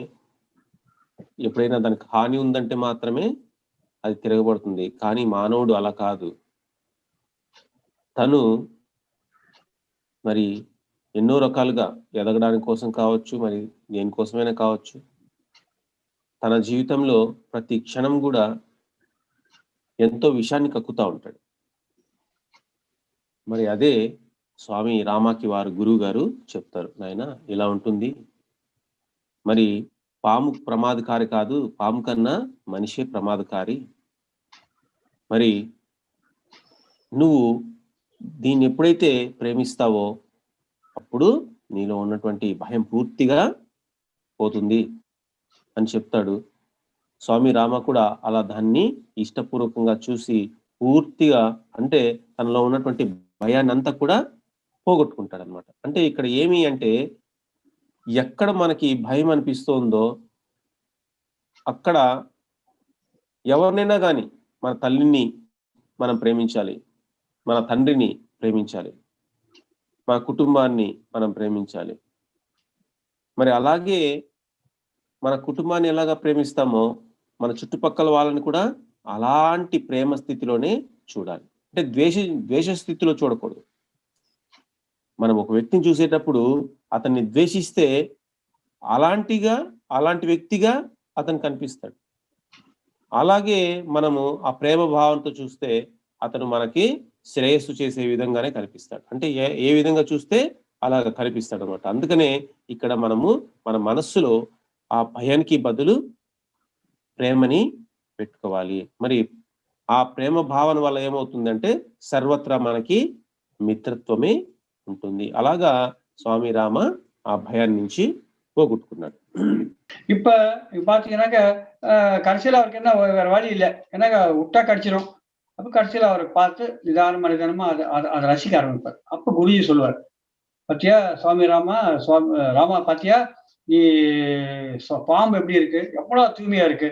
ఎప్పుడైనా దానికి హాని ఉందంటే మాత్రమే అది తిరగబడుతుంది. కానీ మానవుడు అలా కాదు. తను మరి ఎన్నో రకాలుగా ఎదగడానికి కోసం కావచ్చు, మరి దేనికోసమైనా కావచ్చు, తన జీవితంలో ప్రతి క్షణం కూడా ఎంతో విషయాన్ని కక్కుతా ఉంటాడు. మరి అదే స్వామి రామాకి వారు గురువు గారు చెప్తారు, నాయన ఇలా ఉంటుంది. మరి పాము ప్రమాదకారి కాదు, పాము కన్నా మనిషే ప్రమాదకారి. మరి నువ్వు దీన్ని ఎప్పుడైతే ప్రేమిస్తావో అప్పుడు నీలో ఉన్నటువంటి భయం పూర్తిగా పోతుంది అని చెప్తాడు. స్వామి రామ కూడా అలా దాన్ని ఇష్టపూర్వకంగా చూసి పూర్తిగా, అంటే తనలో ఉన్నటువంటి భయాన్ని అంతా కూడా పోగొట్టుకుంటాడు అనమాట. అంటే ఇక్కడ ఏమి అంటే, ఎక్కడ మనకి భయం అనిపిస్తోందో అక్కడ ఎవరినైనా కానీ, మన తల్లిని మనం ప్రేమించాలి, మన తండ్రిని ప్రేమించాలి, మన కుటుంబాన్ని మనం ప్రేమించాలి. మరి అలాగే మన కుటుంబాన్ని ఎలాగా ప్రేమిస్తామో మన చుట్టుపక్కల వాళ్ళని కూడా అలాంటి ప్రేమ స్థితిలోనే చూడాలి. అంటే ద్వేష స్థితిలో చూడకూడదు. మనం ఒక వ్యక్తిని చూసేటప్పుడు అతన్ని ద్వేషిస్తే అలాంటి వ్యక్తిగా అతను కనిపిస్తాడు. అలాగే మనము ఆ ప్రేమ భావంతో చూస్తే అతను మనకి శ్రేయస్సు చేసే విధంగానే కనిపిస్తాడు. అంటే ఏ విధంగా చూస్తే అలాగ కనిపిస్తాడు అనమాట. అందుకనే ఇక్కడ మనము మన మనస్సులో ఆ భయానికి బదులు ప్రేమని పెట్టుకోవాలి. మరి ఆ ప్రేమ భావన వల్ల ఏమవుతుందంటే సర్వత్రా మనకి మిత్రత్వమే ఉంటుంది. అలాగా స్వామి రామ ఆ భయాన్ని నుంచి போகட்டுக்குனாரு. இப்ப பாத்தீங்கன்னாக்க கடைசியில அவருக்கு என்ன வேற வழி இல்லை, ஏன்னா விட்டா கடிச்சிடும். அப்ப கடைசியில அவரை பார்த்து நிதானமா அதை ரசிக்க ஆரம்பிப்பார். அப்ப குருஜி சொல்லுவார், பாத்தியா சுவாமி ராமா பாத்தியா, நீ பாம்பு எப்படி இருக்கு, எவ்வளவு தூய்மையா இருக்கு.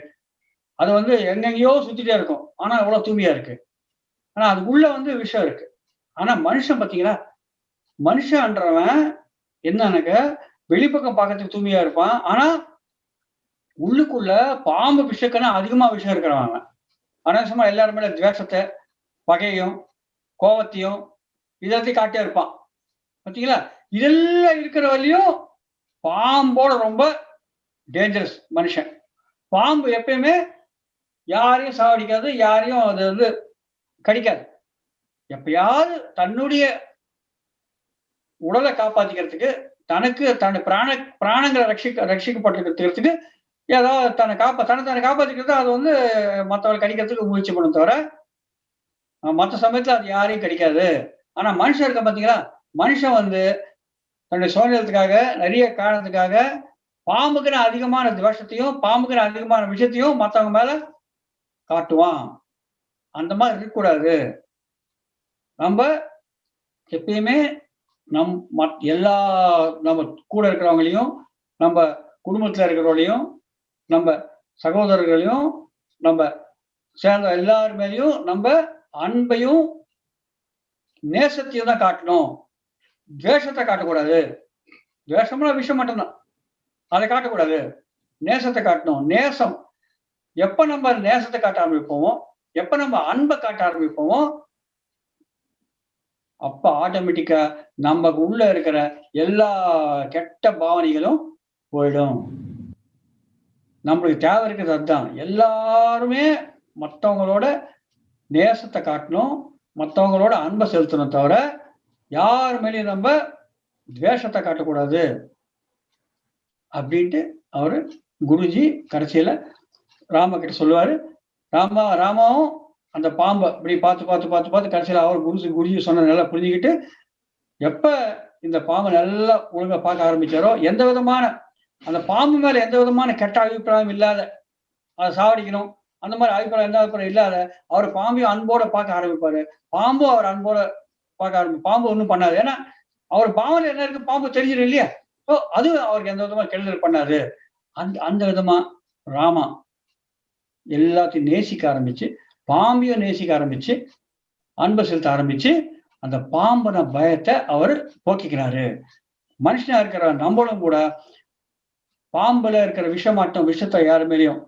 அது வந்து எங்கெங்கயோ சுத்திட்டே இருக்கும், ஆனா எவ்வளவு தூய்மையா இருக்கு. ஆனா அதுக்குள்ள வந்து விஷயம் இருக்கு. ஆனா மனுஷன் பாத்தீங்கன்னா, மனுஷன்றவன் என்னன்னாக்க வெளிப்பக்கம் பார்க்கறதுக்கு தூய்மையா இருப்பான், ஆனா உள்ளுக்குள்ள பாம்பு விஷயக்கன்னா அதிகமா விஷயம் இருக்கிறவன். அனாவசியமா எல்லாரும் மேல துவேஷத்தை, பகையும், கோபத்தையும் இதெல்லாத்தையும் காட்டியா இருப்பான். பாத்தீங்களா, இதெல்லாம் இருக்கிற வரையும் பாம்போட ரொம்ப டேஞ்சரஸ் மனுஷன். பாம்பு எப்பயுமே யாரையும் சாவடிக்காது, யாரையும் அது வந்து கடிக்காது. எப்பயாவது தன்னுடைய உடலை காப்பாத்திக்கிறதுக்கு, தனக்கு தன் பிராணங்களை ரட்சிக்கப்பட்டிருக்கிறதுக்கு ஏதாவது தன்னை காப்பாத்திக்கிறது, அது வந்து மற்றவங்களை கடிக்கிறதுக்கு முயற்சி பண்ணும் தவிர மற்ற சமயத்துல அது யாரையும் கடிக்காது. ஆனா மனுஷன் இருக்க பாத்தீங்களா, மனுஷன் வந்து தன்னுடைய சுதந்திரத்துக்காக, நிறைய காரணத்துக்காக பாம்புக்குன்னு அதிகமான துவேஷத்தையும், பாம்புக்குன்னு அதிகமான விஷயத்தையும் மற்றவங்க மேல காட்டுவான். அந்த மாதிரி இருக்கக்கூடாது. நம்ம எப்பயுமே நம்ம கூட இருக்கிறவங்களையும், நம்ம குடும்பத்துல இருக்கிறவங்களையும், நம்ம சகோதரர்களையும், நம்ம சேர்ந்த எல்லார் மேலேயும் நம்ம அன்பையும் நேசத்தையும் தான் காட்டணும். துவேஷத்தை காட்டக்கூடாது. துவேஷம்னா விஷயம் மட்டும்தான். அதை காட்டக்கூடாது. நேசத்தை காட்டணும். நேசம் எப்ப நம்ம நேசத்தை காட்ட ஆரம்பிப்போமோ, எப்ப நம்ம அன்பை காட்ட ஆரம்பிப்போமோ, அப்ப ஆட்டோமேட்டிக்கா நமக்கு உள்ள இருக்கிற எல்லா கெட்ட பாவனைகளும் போயிடும். நம்மளுக்கு தேவை இருக்கிறது அதுதான். எல்லாருமே மற்றவங்களோட நேசத்தை காட்டணும், மற்றவங்களோட அன்பை செலுத்தணும் தவிர யார் மேலேயும் நம்ம துவேஷத்தை காட்டக்கூடாது அப்படின்ட்டு அவரு குருஜி கடைசியில ராம கிட்ட சொல்லுவாரு. ராமாவும் அந்த பாம்பை இப்படி பார்த்து கடைசியில அவர் குருஜி சொன்ன நல்லா புரிஞ்சுக்கிட்டு எப்ப இந்த பாம்பை நல்லா ஒழுங்கா பார்க்க ஆரம்பிச்சாரோ, எந்த விதமான அந்த பாம்பு மேல எந்த விதமான கெட்ட அபிப்பிராயம் இல்லாத, அதை சாவடிக்கணும் அந்த மாதிரி அபிப்பிராயம் எந்த அபிப்பிராயம் இல்லாத அவர் பாம்பையும் அன்போட பார்க்க ஆரம்பிப்பாரு. பாம்பும் அவர் அன்போட பார்க்க ஆரம்பிப்பாரு. பாம்பு ஒண்ணும் பண்ணாது. ஏன்னா அவர் பாம்புல என்ன இருக்கு பாம்பு தெரிஞ்சிடும் இல்லையா? ஸோ அது அவருக்கு எந்த விதமா கெடுதல் பண்ணாது. அந்த விதமா ராமா எல்லாத்தையும் நேசிக்க ஆரம்பிச்சு, பாம்பையும் நேசிக்க ஆரம்பிச்சு, அன்பை செலுத்த ஆரம்பிச்சு, அந்த பாம்பன பயத்தை அவர் போக்கிக்கிறாரு. மனுஷனா இருக்கிற நம்மளும் கூட பாம்புல இருக்கிற விஷத்தை யாரு மேலேயும்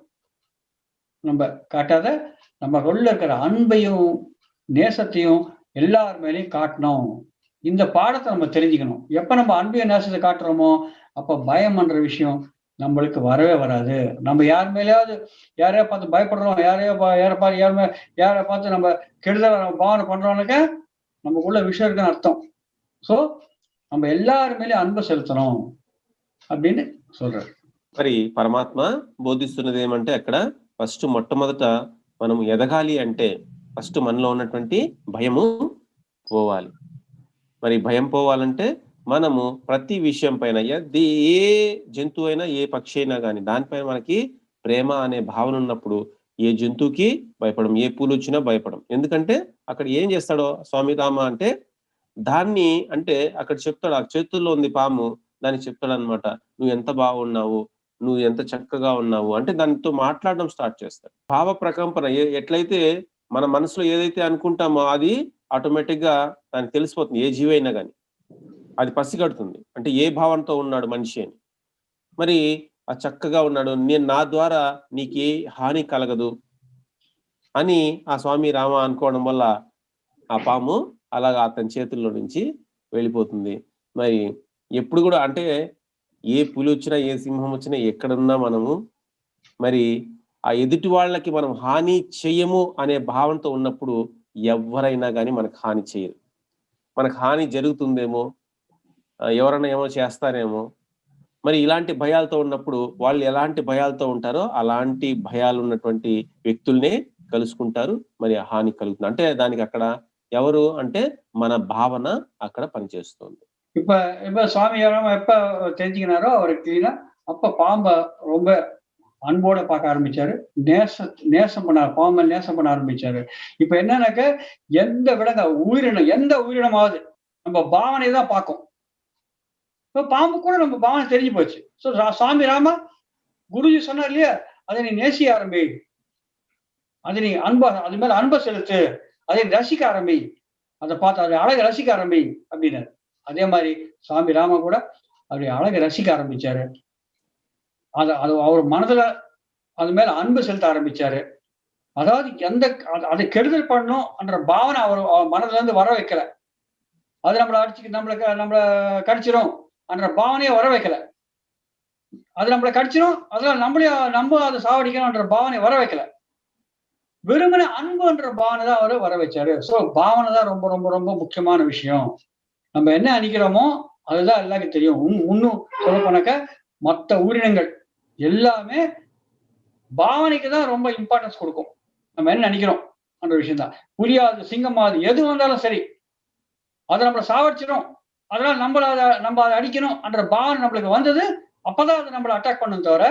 நம்ம காட்டாத, நம்ம உள்ள இருக்கிற அன்பையும் நேசத்தையும் எல்லார் மேலேயும் காட்டணும். இந்த பாடத்தை நம்ம தெரிஞ்சுக்கணும். எப்ப நம்ம அன்பையும் நேசத்தை காட்டுறோமோ அப்ப பயம்ன்ற விஷயம் நம்மளுக்கு வரவே வராது. நம்ம யார் மேலேயாவது யாரையா பார்த்து பயப்படுறோம், யாரை பார்த்து நம்ம கெடுதல் பாவனை பண்றோம்னாக்க நமக்குள்ள விஷயம் இருக்குன்னு அர்த்தம். சோ நம்ம எல்லாரு மேலேயும் அன்பை செலுத்தணும் அப்படின்னு சொல்றாரு. మరి పరమాత్మ బోధిస్తున్నది ఏమంటే అక్కడ ఫస్ట్ మొట్టమొదట మనం ఎదగాలి అంటే ఫస్ట్ మనలో ఉన్నటువంటి భయము పోవాలి. మరి భయం పోవాలంటే మనము ప్రతి విషయం పైన ఏ జంతువు అయినా ఏ పక్షి అయినా కానీ దానిపైన మనకి ప్రేమ అనే భావన ఉన్నప్పుడు ఏ జంతువుకి భయపడం, ఏ పూలు వచ్చినా భయపడం. ఎందుకంటే అక్కడ ఏం చేస్తాడో స్వామి రామ అంటే దాన్ని అంటే అక్కడ చెప్తాడు, ఆ చేతుల్లో ఉంది పాము, దానికి చెప్తాడు అనమాట, నువ్వు ఎంత బాగున్నావు, నువ్వు ఎంత చక్కగా ఉన్నావు అంటే దానితో మాట్లాడడం స్టార్ట్ చేస్తాడు. భావ ప్రకంపన ఎట్లయితే మన మనసులో ఏదైతే అనుకుంటామో అది ఆటోమేటిక్ గా దానికి తెలిసిపోతుంది. ఏ జీవి అయినా కానీ అది పసిగడుతుంది అంటే ఏ భావంతో ఉన్నాడు మనిషి అని. మరి ఆ చక్కగా ఉన్నాడు, నేను నా ద్వారా నీకే హాని కలగదు అని ఆ స్వామి రామ అనుకోవడం వల్ల ఆ పాము అలాగా అతని చేతుల్లో నుంచి వెళ్ళిపోతుంది. మరి ఎప్పుడు కూడా అంటే ఏ పులి వచ్చినా ఏ సింహం వచ్చినా ఎక్కడున్నా మనము మరి ఆ ఎదుటి వాళ్ళకి మనం హాని చెయ్యము అనే భావంతో ఉన్నప్పుడు ఎవరైనా కానీ మనకు హాని చేయరు. మనకు హాని జరుగుతుందేమో, ఎవరైనా ఏమో చేస్తారేమో. మరి ఇలాంటి భయాలతో ఉన్నప్పుడు వాళ్ళు ఎలాంటి భయాలతో ఉంటారో అలాంటి భయాలు ఉన్నటువంటి వ్యక్తుల్నే కలుసుకుంటారు. మరి హాని కలుగుతుంది అంటే దానికి అక్కడ ఎవరు అంటే మన భావన అక్కడ పనిచేస్తుంది. இப்ப சுவாமி யாராம எப்ப தெரிஞ்சுக்கினாரோ அவருக்கு கிளீனா அப்ப பாம்ப ரொம்ப அன்போட பார்க்க ஆரம்பிச்சாரு. நேசம் பண்ண பாம்பை நேசம் பண்ண ஆரம்பிச்சாரு. இப்ப என்னன்னாக்க எந்த உயிரினம் எந்த உயிரினமாவது நம்ம பாவனை தான் பார்க்கும். இப்ப பாம்பு கூட நம்ம பாவனை தெரிஞ்சு போச்சு. சோ சுவாமி ராமா குருஜி சொன்னார் இல்லையா, அதை நீ நேசிக்க ஆரம்பி, அதை நீ அது மேல அன்பை செலுத்து, அதை ரசிக்க ஆரம்பி, அதை பார்த்து அதை அழகை ரசிக்க ஆரம்பி அப்படின்னாரு. அதே மாதிரி சுவாமி ராமா கூட அப்படி அழகை ரசிக்க ஆரம்பிச்சாரு. அது அவர் மனதுல அது மேல அன்பு செலுத்த ஆரம்பிச்சாரு. அதாவது அதை கெடுதல் பண்ணணும் என்ற பாவனை அவர் மனதுல இருந்து வர வைக்கல. அது நம்மள கடிச்சிரும் என்ற பாவனையை வர வைக்கல. அது நம்மளை கடிச்சிரும், அதெல்லாம் நம்ம அதை சாவடிக்கணும் என்ற பாவனை வர வைக்கல. வெறுமனே அன்பு என்ற பாவனை தான் அவரு வர வச்சாரு. சோ பாவனை தான் ரொம்ப ரொம்ப ரொம்ப முக்கியமான விஷயம். நம்ம என்ன நினைக்கிறோமோ அதுதான் எல்லாருக்கும் தெரியும். இன்னும் சொல்ல போனாக்க மற்ற உயிரினங்கள் எல்லாமே பாவனைக்கு தான் ரொம்ப இம்பார்ட்டன்ஸ் கொடுக்கும். நம்ம என்ன நினைக்கிறோம் என்ற விஷயம் தான். புலியாது சிங்கமாவது எது வந்தாலும் சரி, அதை நம்மளை சாவடிச்சிடும், அதனால நம்ம அதை அடிக்கணும் என்ற பாவனை நம்மளுக்கு வந்தது, அப்பதான் அது நம்மளை அட்டாக் பண்ணும் தவிர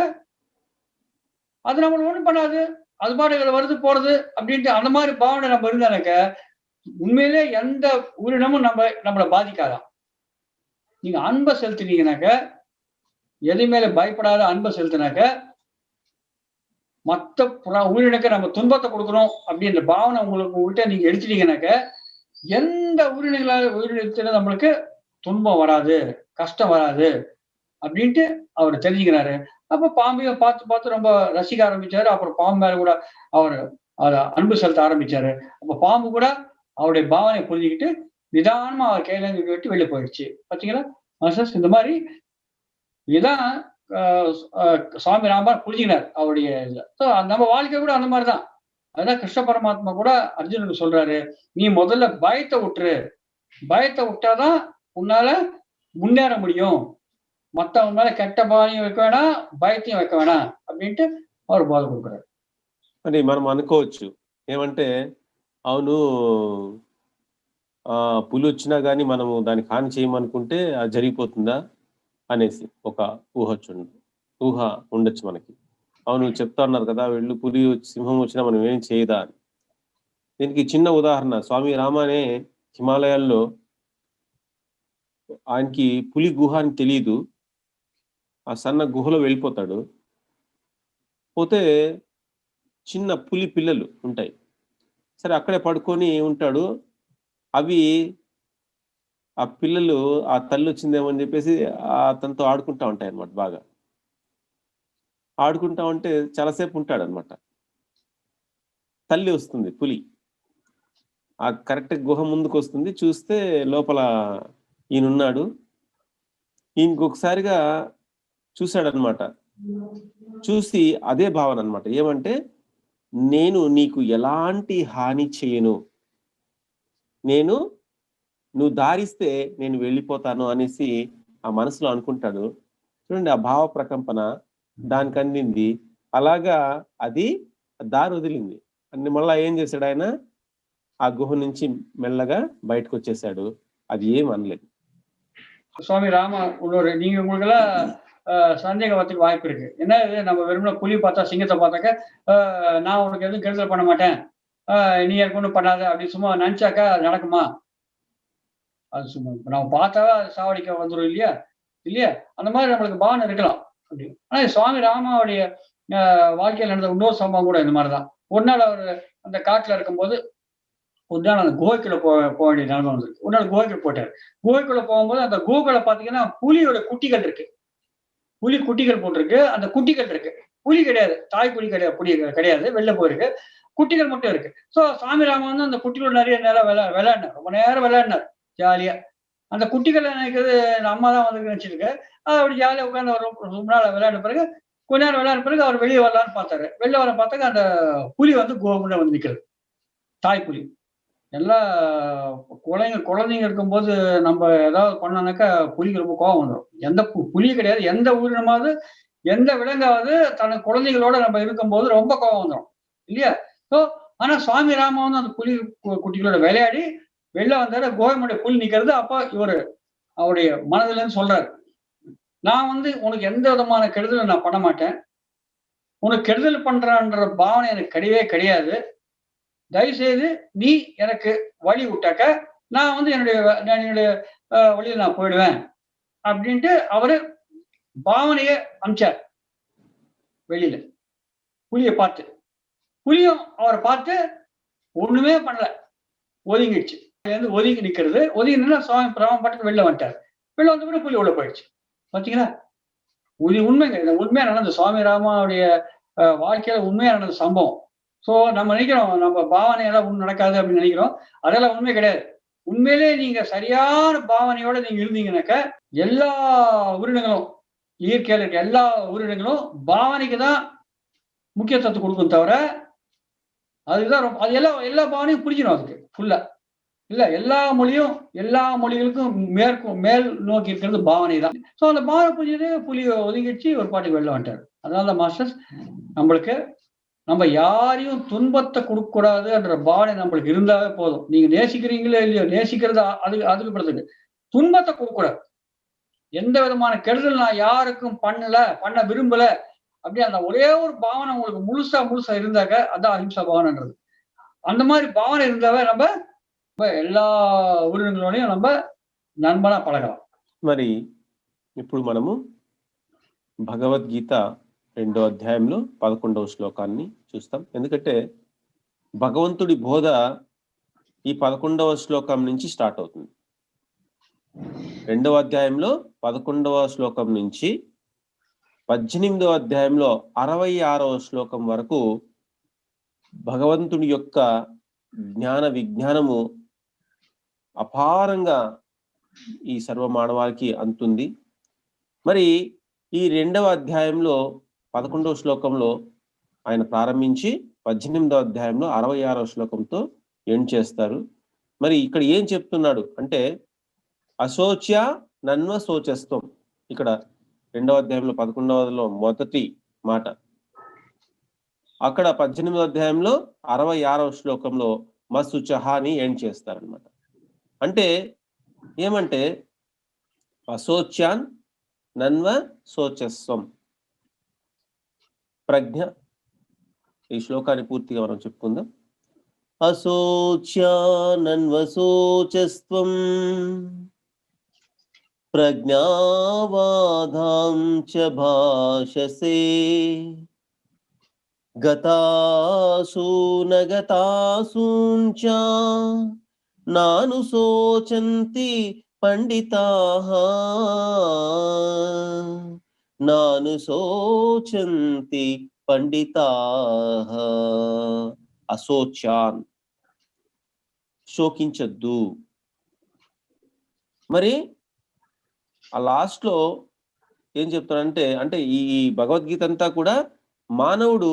அது நம்மளை ஒண்ணும் பண்ணாது, அது பாட்டுகளை வருது போறது அப்படின்ட்டு அந்த மாதிரி பாவனை நம்ம இருந்தாக்க உண்மையிலே எந்த உயிரினமும் நம்மளை பாதிக்காதான். நீங்க அன்பை செலுத்தினீங்கன்னாக்க, எது மேல பயப்படாத அன்பை செலுத்தினாக்க மத்த உயிரினுக்கு நம்ம துன்பத்தை கொடுக்குறோம் அப்படின்ற பாவனை உங்கள்கிட்ட நீங்க எடுத்துட்டீங்கன்னாக்க எந்த உயிரினத்துல நம்மளுக்கு துன்பம் வராது, கஷ்டம் வராது அப்படின்ட்டு அவர் தெரிஞ்சுக்கிறாரு. அப்ப பாம்பையும் பார்த்து பார்த்து ரொம்ப ரசிக்க ஆரம்பிச்சாரு. அப்புறம் பாம்பு மேல கூட அவர் அன்பு செலுத்த ஆரம்பிச்சாரு. அப்ப பாம்பு கூட அவருடைய பாவனையை புரிஞ்சுக்கிட்டு நிதானமா அவர் கையில இருந்து விட்டு வெளியே போயிடுச்சு. பாத்தீங்களா மாஸ்டர்ஸ்? இந்த மாதிரி இதான் சுவாமி ராமர் புரிஞ்சுக்கினார் அவருடைய இதுல. நம்ம வாழ்க்கை கூட அந்த மாதிரிதான். அதான் கிருஷ்ண பரமாத்மா கூட அர்ஜுனுக்கு சொல்றாரு, நீ முதல்ல பயத்தை விட்டுரு. பயத்தை விட்டாதான் உன்னால முன்னேற முடியும். மத்தவங்க மேல கெட்ட பாவனையும் வைக்க வேணாம், பயத்தையும் வைக்க வேணாம் அப்படின்ட்டு அவர் போதை கொடுக்குறாரு. అని మనం అనుకోవచ్చు ఏమంటే అవును పులి వచ్చినా కానీ మనము దానికి హాని చేయమనుకుంటే అది జరిగిపోతుందా అనేసి ఒక ఊహ ఉండొచ్చు మనకి. అవును చెప్తా ఉన్నారు కదా వీళ్ళు పులి సింహం వచ్చినా మనం ఏం చేయదా అని. దీనికి చిన్న ఉదాహరణ స్వామి రామానే హిమాలయాల్లో ఆయనకి పులి గుహ అని తెలియదు. ఆ సన్న గుహలో వెళ్ళిపోతాడు. పోతే చిన్న పులి పిల్లలు ఉంటాయి. సరే అక్కడే పడుకొని ఉంటాడు. అవి ఆ పిల్లలు ఆ తల్లి వచ్చిందేమో అని చెప్పేసి అతనితో ఆడుకుంటా ఉంటాయి అన్నమాట. బాగా ఆడుకుంటా ఉంటే చాలాసేపు ఉంటాడు అనమాట. తల్లి వస్తుంది పులి. ఆ కరెక్ట్ గుహ ముందుకు వస్తుంది. చూస్తే లోపల ఈయనున్నాడు. ఇంకొకసారిగా చూశాడనమాట. చూసి అదే భావన అనమాట. ఏమంటే నేను నీకు ఎలాంటి హాని చేయను, నువ్వు దారిస్తే నేను వెళ్ళిపోతాను అనేసి ఆ మనసులో అనుకుంటాడు. చూడండి ఆ భావ ప్రకంపన దానికి అందింది. అలాగా అది దారి వదిలింది. అన్ని మళ్ళా ఏం చేశాడు ఆయన, ఆ గుహ నుంచి మెల్లగా బయటకు వచ్చేసాడు. అది ఏం అనలేదు. சுவாமி ராம நீங்க உங்களுக்கெல்லாம் சந்தேகம் வரத்துக்கு வாய்ப்பு இருக்கு. என்ன இது நம்ம வெறுமனே புலி பார்த்தா சிங்கத்தை பார்த்தாக்க நான் உனக்கு எதுவும் கெடுதல் பண்ண மாட்டேன், நீ எனக்கு ஒன்றும் பண்ணாத அப்படின்னு சும்மா நினைச்சாக்கா அது நடக்குமா? அது சும்மா நம்ம பார்த்தாவே அது சாவடிக்க வந்துடும் இல்லையா? இல்லையா? அந்த மாதிரி நம்மளுக்கு பாவனை இருக்கலாம். அப்படி ஆனா சுவாமி ராமாவுடைய வாழ்க்கையில் நடந்த இன்னொரு சம்பவம் கூட இந்த மாதிரிதான். ஒரு நாள் அவர் அந்த காட்டுல இருக்கும்போது ஒரு நாள் அந்த குகைக்குள்ள போக வேண்டிய நிலைமை வந்திருக்கு. ஒரு நாள் குகைக்குள்ள போயிட்டாரு. குகைக்குள்ள போகும்போது அந்த குகைக்குள்ள பாத்தீங்கன்னா புலியோட குட்டிகள் இருக்கு. புலி குட்டிகள் போட்டிருக்கு. அந்த குட்டிகள் இருக்கு. புலி கிடையாது, தாய் புலி கிடையாது, புலி கிடையாது, வெளில போயிருக்கு. குட்டிகள் மட்டும் இருக்கு. சோ சாமி ராமன் வந்து அந்த குட்டிகளோட நிறைய நேரம் விளையாடினார். ரொம்ப நேரம் விளையாடினார் ஜாலியா. அந்த குட்டிகளை நினைக்கிறது அம்மா தான் வந்து நினைச்சிருக்கு. அப்படி ஜாலியா உட்காந்து ஒரு ரொம்ப நாள் விளையாடின பிறகு கொஞ்ச நேரம் விளையாடின பிறகு அவர் வெளியே வரலான்னு பார்த்தாரு. வெளில வர பார்த்தாக்க அந்த புலி வந்து கோமுன்னு வந்து நிக்கிறது. தாய் புலி. எல்லா குழந்தைங்க இருக்கும்போது நம்ம ஏதாவது பண்ணோம்னாக்கா புலிக்கு ரொம்ப கோபம் வந்துடும். எந்த புலி கிடையாது, எந்த உயிரினமாவது எந்த விலங்காவது தன் குழந்தைகளோட நம்ம இருக்கும்போது ரொம்ப கோபம் வந்துடும் இல்லையா? ஸோ ஆனா சுவாமி ராமா வந்து அந்த புலி குட்டிகளோட விளையாடி வெளில வந்தாரு. கோயமுடைய புலி நிக்கிறது. அப்ப இவரு அவருடைய மனதுல இருந்து சொல்றாரு, நான் வந்து உனக்கு எந்த விதமான கெடுதலும் நான் பண்ண மாட்டேன், உனக்கு கெடுதல் பண்றான்ற பாவனை எனக்கு கிடையவே கிடையாது. தயவுசெய்து நீ எனக்கு வழி விட்டாக்க நான் வந்து என்னுடைய வழியில நான் போயிடுவேன் அப்படின்ட்டு அவரு பாவனைய அமிச்சார் வெளியில புலியை பார்த்து. புலியும் அவரை பார்த்து ஒண்ணுமே பண்ணல, ஒதுங்கிடுச்சு. ஒதுங்கி நிக்கிறது. ஒதுங்கி நின்னா சுவாமி பாட்டுக்கு வெளில வந்துட்டார். வெளில வந்து கூட புலி உள்ள போயிடுச்சு. பாத்தீங்களா? உண்மைங்க. இது உண்மையா நடந்த சுவாமி ராமாவுடைய வாழ்க்கையில உண்மையா நடந்த சம்பவம். சோ நம்ம நினைக்கிறோம் நம்ம பாவனையெல்லாம் ஒன்றும் நடக்காது அப்படின்னு நினைக்கிறோம். அதெல்லாம் உண்மை கிடையாது. உண்மையிலே நீங்க சரியான பாவனையோட நீங்க இருந்தீங்கன்னாக்க எல்லா உயிரினங்களும், இயற்கையில இருக்க எல்லா உயிரினங்களும் பாவனைக்கு தான் முக்கியத்துவத்தை கொடுக்கும் தவிர அதுதான் அது எல்லா பாவனையும் புரிஞ்சிடும் அதுக்கு ஃபுல்லா இல்ல. எல்லா மொழிகளுக்கும் மேல் நோக்கி இருக்கிறது பாவனை தான். சோ அந்த பாவனை புரிஞ்சது புலி ஒதுங்கிடுச்சு, ஒரு பாட்டுக்கு வெளில வந்துட்டாரு. அதனால மாஸ்டர்ஸ் நம்மளுக்கு நம்ம யாரையும் துன்பத்தை கொடுக்க கூடாதுன்ற பாவனை நம்மளுக்கு இருந்தாவே போதும். நீங்க நேசிக்கிறீங்களோ இல்லையோ, நேசிக்கிறது அதுக்கு பிறகு துன்பத்தை கொடுக்க கூடாது. எந்த விதமான கெடுதல் நான் யாருக்கும் பண்ண விரும்பல அப்படி அந்த ஒரே ஒரு பாவனை உங்களுக்கு முழுசா இருந்தாக்க அதான் அஹிம்சா பாவனைன்றது. அந்த மாதிரி பாவனை இருந்தாவே நம்ம எல்லா உயிரினங்களோடையும் நம்ம நண்பனா பழகலாம். మరి ఇప్పుడు మనము భగవద్గీత 2వ అధ్యాయంలో 11వ శ్లోకాన్ని చూస్తాం. ఎందుకంటే భగవంతుడి బోధ ఈ 11వ శ్లోకం నుంచి స్టార్ట్ అవుతుంది. 2వ అధ్యాయంలో 11వ శ్లోకం నుంచి 18వ అధ్యాయంలో 66వ శ్లోకం వరకు భగవంతుడి యొక్క జ్ఞాన విజ్ఞానము అపారంగా ఈ సర్వ మానవాళికి అందుతుంది. మరి ఈ 2వ అధ్యాయంలో 11వ శ్లోకంలో ఆయన ప్రారంభించి 18వ అధ్యాయంలో 66వ శ్లోకంతో ఎండ్ చేస్తారు. మరి ఇక్కడ ఏం చెప్తున్నాడు అంటే అశోచ్య నన్వ శోచస్వం. ఇక్కడ 2వ అధ్యాయంలో 11వలో మొదటి మాట, అక్కడ 18వ అధ్యాయంలో 66వ శ్లోకంలో మశుచః అని ఎండ్ చేస్తారనమాట. అంటే ఏమంటే అశోచ్యాన్ నన్వ శోచస్వం ప్రజ్ఞ. ఈ శ్లోకాన్ని పూర్తిగా మనం చెప్పుకుందాం. అశోచ్యానన్వ శోచస్వం ప్రజ్ఞావాదాం చ భాషసే గతాసూన గతాసూంచ నాను శోచంతి పండితాః నాను శోచంతి పండితాః. అశోచ్యాన్ శోకించద్దు. మరి ఆ లాస్ట్ లో ఏం చెప్తాడంటే, అంటే ఈ భగవద్గీత అంతా కూడా మానవుడు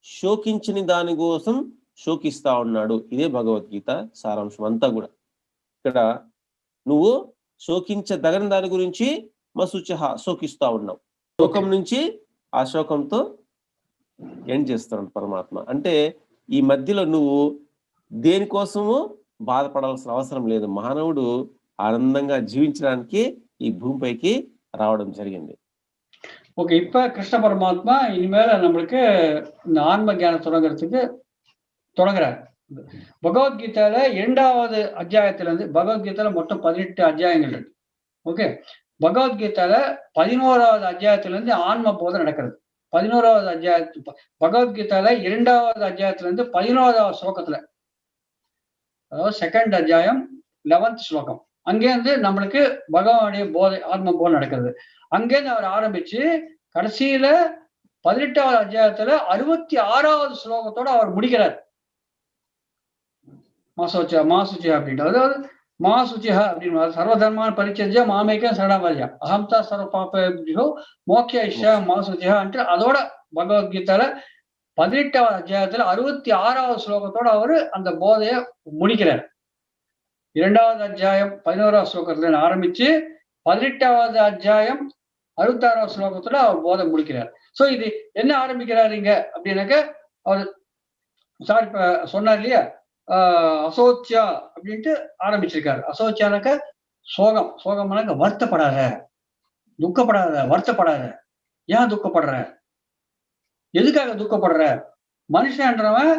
శోకించని దాని కోసం శోకిస్తా ఉన్నాడు. ఇదే భగవద్గీత సారాంశం అంతా కూడా. ఇక్కడ నువ్వు శోకించదగని దాని గురించి మశుచః శోకిస్తా ఉన్నావు. శోకం నుంచి ఆ శోకంతో ఎండ్ చేస్తున్నాడు పరమాత్మ. అంటే ఈ మధ్యలో నువ్వు దేనికోసము బాధపడాల్సిన అవసరం లేదు. మానవుడు ఆనందంగా జీవించడానికి ఈ భూమిపైకి రావడం జరిగింది. ஓகே, இப்ப கிருஷ்ண பரமாத்மா இனிமேல நம்மளுக்கு இந்த ஆன்ம ஞானம் தொடங்குறார். பகவத்கீதையில 2வது அத்தியாயத்துல இருந்து, பகவத்கீதையில மொத்தம் 18 அத்தியாயங்கள் இருக்கு. ஓகே, பகவத்கீதையில 11வது அத்தியாயத்துல இருந்து ஆன்ம போதம் நடக்கிறது. 11வது அத்தியாயத்து பகவத்கீதையில 2வது அத்தியாயத்துல இருந்து 11வது ஸ்லோகத்துல, அதாவது செகண்ட் அத்தியாயம் 11th ஸ்லோகம், அங்கேருந்து நம்மளுக்கு பகவானுடைய போதை ஆத்ம போதை நடக்கிறது. அங்கேருந்து அவர் ஆரம்பிச்சு கடைசியில 18வது அத்தியாயத்துல 66வது ஸ்லோகத்தோட அவர் முடிக்கிறார். மாசுச்சியா அப்படின்ட்டு, அதாவது மாசுச்சியா அப்படின்னு சர்வதர்மான பரிச்சர்யா மாமேக்கம் சரணாகதியா அகம்தா சர்வ பாபேபியோ மோக்ஷ இஷ்யா மாசுச்சியா என்று அதோட பகவத்கீதையில 18வது அத்தியாயத்துல 66வது ஸ்லோகத்தோட அவரு அந்த போதைய முடிக்கிறார். 2வது அத்தியாயம் 11வது ஸ்லோகத்துல ஆரம்பிச்சு 18வது அத்தியாயம் 66வது ஸ்லோகத்தோட அவர் போதை முடிக்கிறார். சோ இது என்ன ஆரம்பிக்கிறாருங்க அப்படின்னாக்க, அவர் சார் இப்ப சொன்னார் இல்லையா, அசோச்சியா அப்படின்ட்டு ஆரம்பிச்சிருக்காரு. அசோச்சியானாக்க சோகம். சோகம்னாக்க வருத்தப்படாத, துக்கப்படாத, வருத்தப்படாத. ஏன் துக்கப்படுற? எதுக்காக துக்கப்படுற? மனுஷன்றவன்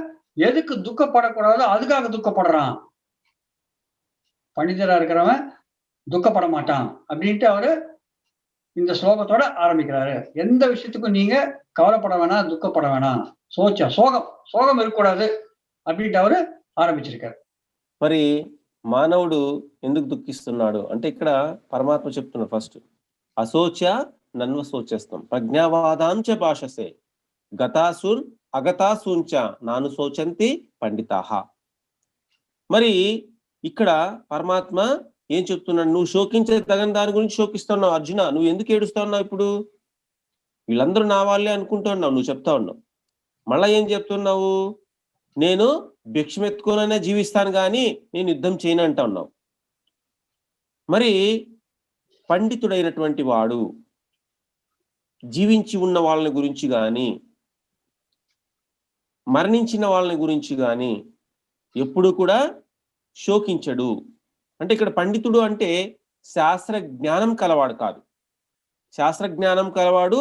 எதுக்கு துக்கப்படக்கூடாதோ அதுக்காக துக்கப்படுறான். பண்டிதரா இருக்கிறவன் துக்கப்பட மாட்டான் அப்படின்ட்டு அவரு இந்த ஸ்லோகத்தோட ஆரம்பிக்கிறாரு. எந்த விஷயத்துக்கும் நீங்க கவலைப்பட வேணாம், துக்கப்பட வேணாம். சோகம் இருக்கக்கூடாது அப்படின்ட்டு அவரு ఆరంభించారు. మరి మానవుడు ఎందుకు దుఃఖిస్తున్నాడు అంటే ఇక్కడ పరమాత్మ చెప్తున్నాడు. ఫస్ట్ అశోచ్య నన్వ శోచస్తం ప్రజ్ఞావాదాంచ భాషసే గతాసూన్ అగతాసూంచ నాను శోచంతి పండితాః. మరి ఇక్కడ పరమాత్మ ఏం చెప్తున్నాడు? నువ్వు శోకించే తగిన దాని గురించి శోకిస్తున్నావు అర్జున. నువ్వు ఎందుకు ఏడుస్తా ఉన్నావు? ఇప్పుడు వీళ్ళందరూ నా వాళ్ళే అనుకుంటూ ఉన్నావు, నువ్వు చెప్తా ఉన్నావు. మళ్ళా ఏం చెప్తున్నావు? నేను భిక్షమెత్తుకోనైనా జీవిస్తాను కానీ నేను యుద్ధం చేయను అంటా ఉన్నావు. మరి పండితుడైనటువంటి వాడు జీవించి ఉన్న వాళ్ళని గురించి కానీ మరణించిన వాళ్ళని గురించి కానీ ఎప్పుడు కూడా శోకించడు. అంటే ఇక్కడ పండితుడు అంటే శాస్త్ర జ్ఞానం కలవాడు కాదు. శాస్త్ర జ్ఞానం కలవాడు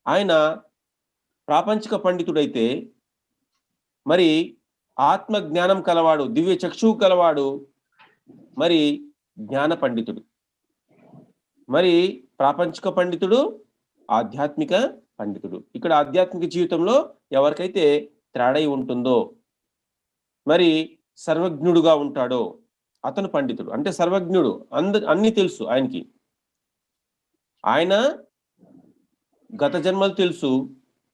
ఆయన ప్రాపంచిక పండితుడైతే, మరి ఆత్మ జ్ఞానం కలవాడు, దివ్య చక్షువు కలవాడు మరి జ్ఞాన పండితుడు. మరి ప్రాపంచిక పండితుడు ఆధ్యాత్మిక పండితుడు. ఇక్కడ ఆధ్యాత్మిక జీవితంలో ఎవరికైతే త్రాడై ఉంటుందో, మరి సర్వజ్ఞుడుగా ఉంటాడో అతను పండితుడు. అంటే సర్వజ్ఞుడు, అన్ని తెలుసు ఆయనకి. ఆయన గత జన్మలు తెలుసు,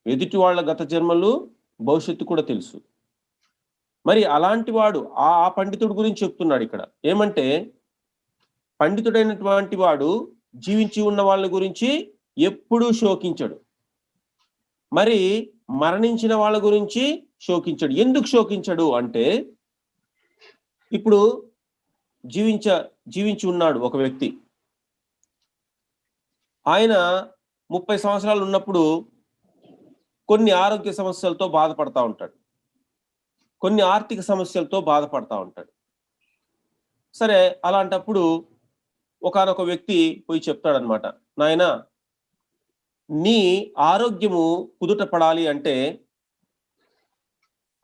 ఎదుటి వాళ్ళ గత జన్మలు, భవిష్యత్తు కూడా తెలుసు. మరి అలాంటి వాడు ఆ పండితుడు గురించి చెప్తున్నాడు ఇక్కడ. ఏమంటే పండితుడైనటువంటి వాడు జీవించి ఉన్న వాళ్ళ గురించి ఎప్పుడూ శోకించడు, మరి మరణించిన వాళ్ళ గురించి శోకించడు. ఎందుకు శోకించడు అంటే, ఇప్పుడు జీవించి ఉన్నాడు ఒక వ్యక్తి. ఆయన 30 సంవత్సరాలు ఉన్నప్పుడు కొన్ని ఆరోగ్య సమస్యలతో బాధపడతా ఉంటాడు, కొన్ని ఆర్థిక సమస్యలతో బాధపడతా ఉంటాడు. సరే, అలాంటప్పుడు ఒకానొక వ్యక్తి పోయి చెప్తాడనమాట, నాయనా, నీ ఆరోగ్యము కుదుట పడాలి అంటే,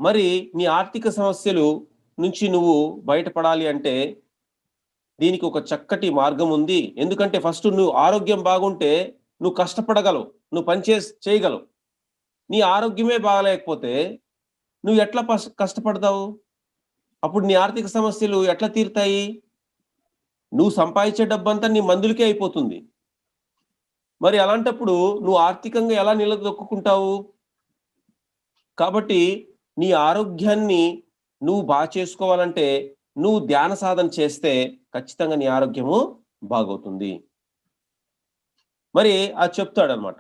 మరి నీ ఆర్థిక సమస్యలు నుంచి నువ్వు బయటపడాలి అంటే దీనికి ఒక చక్కటి మార్గం ఉంది. ఎందుకంటే ఫస్ట్ నువ్వు ఆరోగ్యం బాగుంటే నువ్వు కష్టపడగలవు, నువ్వు పని చేయగలవు. నీ ఆరోగ్యమే బాగలేకపోతే నువ్వు ఎట్లా కష్టపడతావు? అప్పుడు నీ ఆర్థిక సమస్యలు ఎట్లా తీరుతాయి? నువ్వు సంపాదించే డబ్బంతా నీ మందులకే అయిపోతుంది. మరి అలాంటప్పుడు నువ్వు ఆర్థికంగా ఎలా నిలదొక్కుంటావు? కాబట్టి నీ ఆరోగ్యాన్ని నువ్వు బాగా చేసుకోవాలంటే నువ్వు ధ్యాన సాధన చేస్తే ఖచ్చితంగా నీ ఆరోగ్యము బాగవుతుంది. మరి అది చెప్తాడనమాట.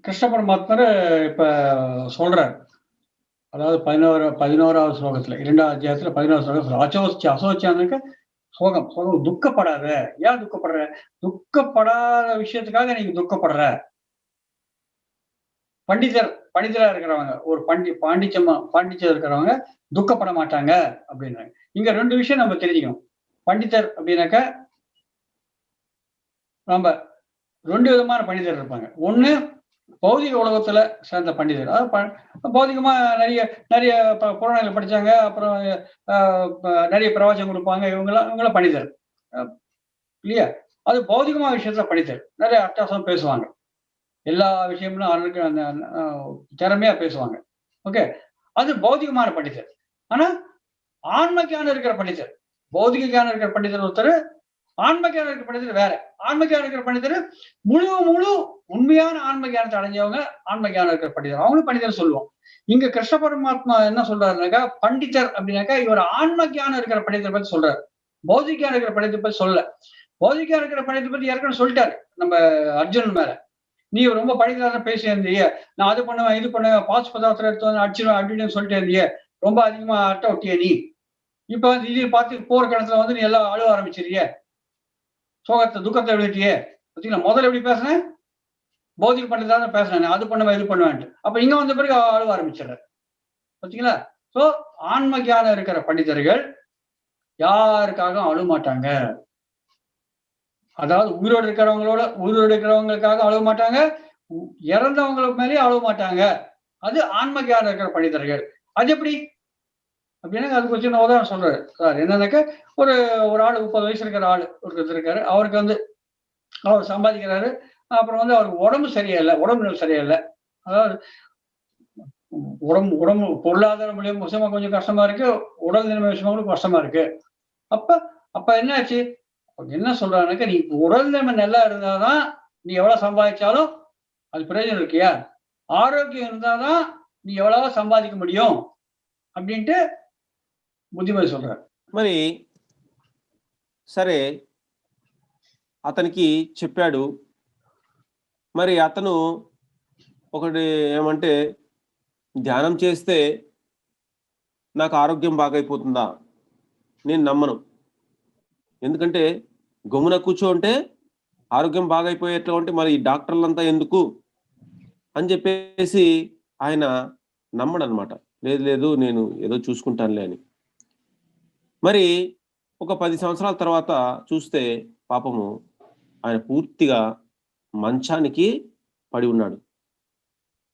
கிருஷ்ண பரமாத்மர் இப்ப சொல்றார், அதாவது 11வது ஸ்லோகத்துல 2வது அத்தியாயத்துல 11வது ஸ்லோகம், அசோச்சியானுக்கு சோகம் சோகம், துக்கப்படாத. ஏன் துக்கப்படுற? துக்கப்படாத விஷயத்துக்காக நீங்க துக்கப்படுற. பண்டிதரா இருக்கிறவங்க, ஒரு பாண்டிச்சம் இருக்கிறவங்க துக்கப்பட மாட்டாங்க அப்படின்னாங்க. இங்க 2 விஷயம் நம்ம தெரிஞ்சுக்கணும். பண்டிதர் அப்படின்னாக்க நம்ம 2 விதமான பண்டிதர் இருப்பாங்க. ஒண்ணு பௌதிக உலகத்துல சேர்ந்த பண்டிதர், அதாவது பௌதிகமா நிறைய புராணங்கள் படிச்சாங்க, அப்புறம் நிறைய பிரவச்சனம் கொடுப்பாங்க, இவங்கள பண்டிதர் இல்லையா? அது பௌதிகமா விஷயத்துல பண்டிதர், நிறைய அட்டாசம் பேசுவாங்க, எல்லா விஷயங்களும் திறமையா பேசுவாங்க. ஓகே, அது பௌதிகமான பண்டிதர். ஆனா ஆன்ம ஞானம் இருக்கிற பண்டிதர், பௌதிக ஞானம் இருக்கிற பண்டிதர் ஒருத்தர், ஆன்ம ஞானம் இருக்கிற பண்டிதர் வேற. ஆன்ம ஞானம் இருக்கிற பண்டிதர் முழு உண்மையான ஆன்ம ஞானத்தை அடைஞ்சவங்க ஆன்ம ஞானம் இருக்கிற பண்டிதர், அவங்களும் பண்டிதர் சொல்லுவோம். இங்க கிருஷ்ண பரமாத்மா என்ன சொல்றாருனாக்கா, பண்டிதர் அப்படின்னாக்கா இவர் ஆன்ம ஞானம் இருக்கிற பண்டிதர் பத்தி சொல்றாரு, பௌதிக ஞானம் இருக்கிற பண்டிதர் பத்தி சொல்லல. பௌதிக ஞானம் இருக்கிற பண்டிதர் பத்தி ஏற்கனவே சொல்லிட்டாரு நம்ம அர்ஜுனன் மேல. நீ ரொம்ப படிக்கிறதா பேசி இருந்தியே, நான் அது பண்ணுவேன் இது பண்ணுவேன், பாஸ் பதார்த்தம் எடுத்து வந்து அடிச்சிடும் அப்படின்னு சொல்லிட்டு இருந்தியே, ரொம்ப அதிகமா அட்டை ஒட்டிய நீ இப்ப வந்து இது பார்த்து போர்க்களத்துல வந்து நீ எல்லாம் அழுவ ஆரம்பிச்சிருக்கிய, சோகத்தை துக்கத்தை எழுதிட்டியே. பார்த்தீங்களா, முதல்ல எப்படி பேசுனேன்? பௌதிக பண்டிதா பேசுனேன், அது பண்ணுவேன் இது பண்ணுவேன். அப்ப இங்க வந்த பிறகு அழுவ ஆரம்பிச்சிடுற. பார்த்தீங்களா? சோ ஆன்ம ஞானம் இருக்கிற பண்டிதர்கள் யாருக்காகவும் அழுவ மாட்டாங்க. அதாவது உயிரோடு இருக்கிறவங்களுக்காக அழுவ மாட்டாங்க, இறந்தவங்களுக்கு மேலேயே அழுவ மாட்டாங்க. அது ஆன்ம ஞானம் இருக்கிற பண்டிதர்கள். அது எப்படி அப்படின்னா, அதுக்கு வச்சு நான் உதாரணம் சொல்றாரு சார். என்னன்னாக்க, ஒரு ஆள் 30 வயசு இருக்கிற ஆள் ஒருத்தர் இருக்காரு. அவருக்கு வந்து அவர் சம்பாதிக்கிறாரு, அப்புறம் வந்து அவருக்கு உடம்பு சரியில்லை. அதாவது உடம்பு பொருளாதார விஷயமா கொஞ்சம் கஷ்டமா இருக்கு, உடல் நிலைமை விஷயமா கூட கஷ்டமா இருக்கு. அப்ப என்ன ஆச்சு? என்ன சொல்றாங்க, நீ உடல் நிலைமை நல்லா இருந்தாதான் நீ எவ்வளவு சம்பாதிச்சாலும் அது பிரயோஜனம் இருக்கியா? ஆரோக்கியம் இருந்தாதான் நீ எவ்வளவு சம்பாதிக்க முடியும் அப்படின்ட்டு బుద్ధిమతి சொல்றாరు. మరి సరే, అతనికి చెప్పాడు. మరి అతను ఒకటి ఏమంటే, ధ్యానం చేస్తే నాకు ఆరోగ్యం బాగైపోతుందా? నేను నమ్మను. ఎందుకంటే గమ్మున కూర్చోంటే ఆరోగ్యం బాగైపోయేట్లా ఉంటే మరి డాక్టర్లంతా ఎందుకు అని చెప్పేసి ఆయన నమ్మడనమాట. లేదు నేను ఏదో చూసుకుంటానులే అని. మరి ఒక 10 సంవత్సరాల తర్వాత చూస్తే పాపము ఆయన పూర్తిగా మంచానికి పడి ఉన్నాడు.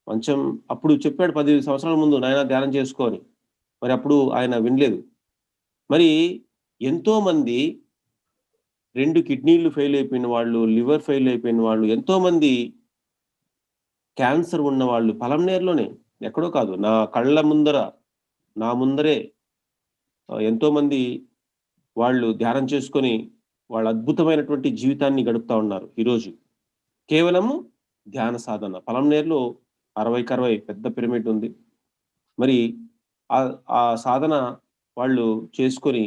మంచం అప్పుడు చెప్పాడు 10 సంవత్సరాల ముందు, నాయన ధ్యానం చేసుకోని. మరి అప్పుడు ఆయన వినలేదు. మరి ఎంతో మంది 2 కిడ్నీలు ఫెయిల్ అయిపోయిన వాళ్ళు, లివర్ ఫెయిల్ అయిపోయిన వాళ్ళు, ఎంతో మంది క్యాన్సర్ ఉన్న వాళ్ళు పలంనేరులోనే, ఎక్కడో కాదు, నా ముందరే ఎంతో మంది వాళ్ళు ధ్యానం చేసుకొని వాళ్ళ అద్భుతమైనటువంటి జీవితాన్ని గడుపుతా ఉన్నారు ఈరోజు. కేవలము ధ్యాన సాధన. పలంనేరులో 60 పెద్ద పిరమిడ్ ఉంది. మరి ఆ సాధన వాళ్ళు చేసుకొని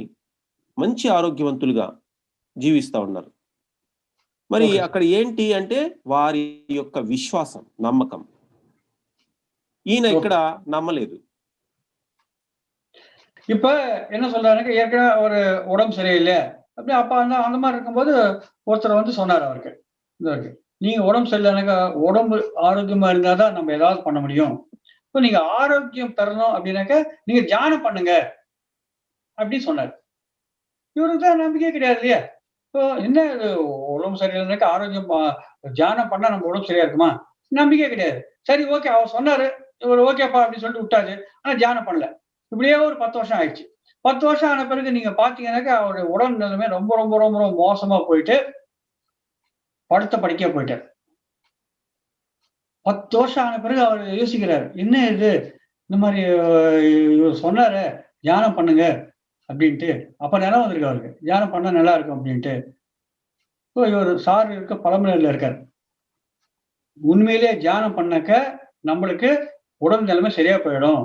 మంచి ఆరోగ్యవంతులుగా జీవిస్తా ఉన్నారు. మరి అక్కడ ఏంటి అంటే వారి యొక్క విశ్వాసం, నమ్మకం. ఈయన ఇక్కడ నమ్మలేదు. இப்ப என்ன சொல்றாருன்னா, ஏற்கனவே ஒரு உடம்பு சரியில்லை அப்படி அப்ப அந்த மாதிரி இருக்கும்போது ஒருத்தர் வந்து சொன்னார் அவருக்கு, நீங்க உடம்பு சரியில்லைனாக்கா உடம்பு ஆரோக்கியமா இருந்தாதான் நம்ம ஏதாவது பண்ண முடியும். இப்போ நீங்க ஆரோக்கியம் தரணும் அப்படின்னாக்க நீங்க தியானம் பண்ணுங்க அப்படின்னு சொன்னார். இவருக்கு தான் நம்பிக்கை கிடையாது இல்லையா? இப்போ என்ன இது, உடம்பு சரியில்லைனாக்கா ஆரோக்கியம் தியானம் பண்ணா நம்ம உடம்பு சரியா இருக்குமா? நம்பிக்கை கிடையாது. சரி, ஓகே, அவர் சொன்னாரு, இவர் ஓகேப்பா அப்படின்னு சொல்லிட்டு விட்டாரு. ஆனா தியானம் பண்ணல. இப்படியே ஒரு 10 வருஷம் ஆயிடுச்சு. 10 வருஷம் ஆன பிறகு நீங்க பாத்தீங்கன்னாக்கா அவருடைய உடல் நிலைமை ரொம்ப ரொம்ப ரொம்ப ரொம்ப மோசமா போயிட்டு படுத்த படுக்கையா போயிட்டார். 10 வருஷம் ஆன பிறகு அவர் யோசிக்கிறாரு, என்ன இது, இந்த மாதிரி இவர் சொன்னாரு தியானம் பண்ணுங்க அப்படின்ட்டு. அப்ப நிலம் வந்திருக்கு அவருக்கு, தியானம் பண்ணா நல்லா இருக்கும் அப்படின்ட்டு. இவர் சார் இருக்க பழமொழியில இருக்காரு, உண்மையிலேயே தியானம் பண்ணாக்க நம்மளுக்கு உடல் நிலைமை சரியா போயிடும்.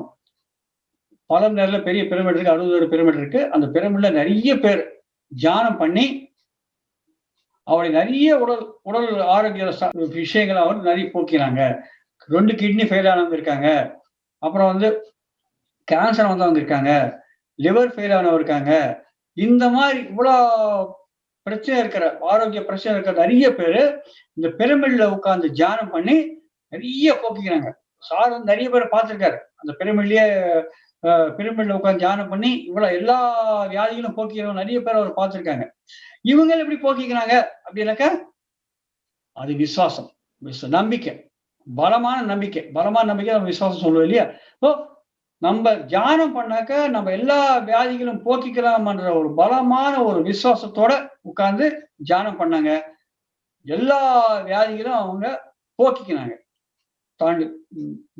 பழமொழியில பெரிய பிரமிட் இருக்கு, 60 பிரமிட் இருக்கு. அந்த பிரமிட்ல நிறைய பேர் தியானம் பண்ணி அவருடைய நிறைய உடல் ஆரோக்கிய விஷயங்களை அவர் நிறைய போக்கிறாங்க. 2 கிட்னி ஃபெயில் ஆனவங்க இருக்காங்க, அப்புறம் வந்து கேன்சர் வந்தவங்க இருக்காங்க, லிவர் ஃபெயில் ஆனவங்க இருக்காங்க. இந்த மாதிரி இவ்வளவு பிரச்சனை இருக்கிற, ஆரோக்கிய பிரச்சனை இருக்கிற நிறைய பேரு இந்த பிரமிட்ல உட்கார்ந்து தியானம் பண்ணி நிறைய போக்கிக்கிறாங்க. சார் வந்து நிறைய பேரை பார்த்திருக்காரு. அந்த பிரமிட்ல உட்கார்ந்து தியானம் பண்ணி இவ்வளவு எல்லா வியாதிகளும் போக்கிக்கிறவங்க நிறைய பேர் அவர் பார்த்திருக்காங்க. இவங்க எப்படி போக்கிக்கிறாங்க அப்படின்னாக்கா அது விசுவாசம், நம்பிக்கை, பலமான நம்பிக்கை நம்ம விசுவாசம் சொல்லுவோம் இல்லையா? நம்ம தியானம் பண்ணாக்க நம்ம எல்லா வியாதிகளும் போக்கிக்கலாம்ன்ற ஒரு பலமான ஒரு விசுவாசத்தோட உட்கார்ந்து தியானம் பண்ணாங்க. எல்லா வியாதிகளும் அவங்க போக்கிக்கிறாங்க. தாண்டி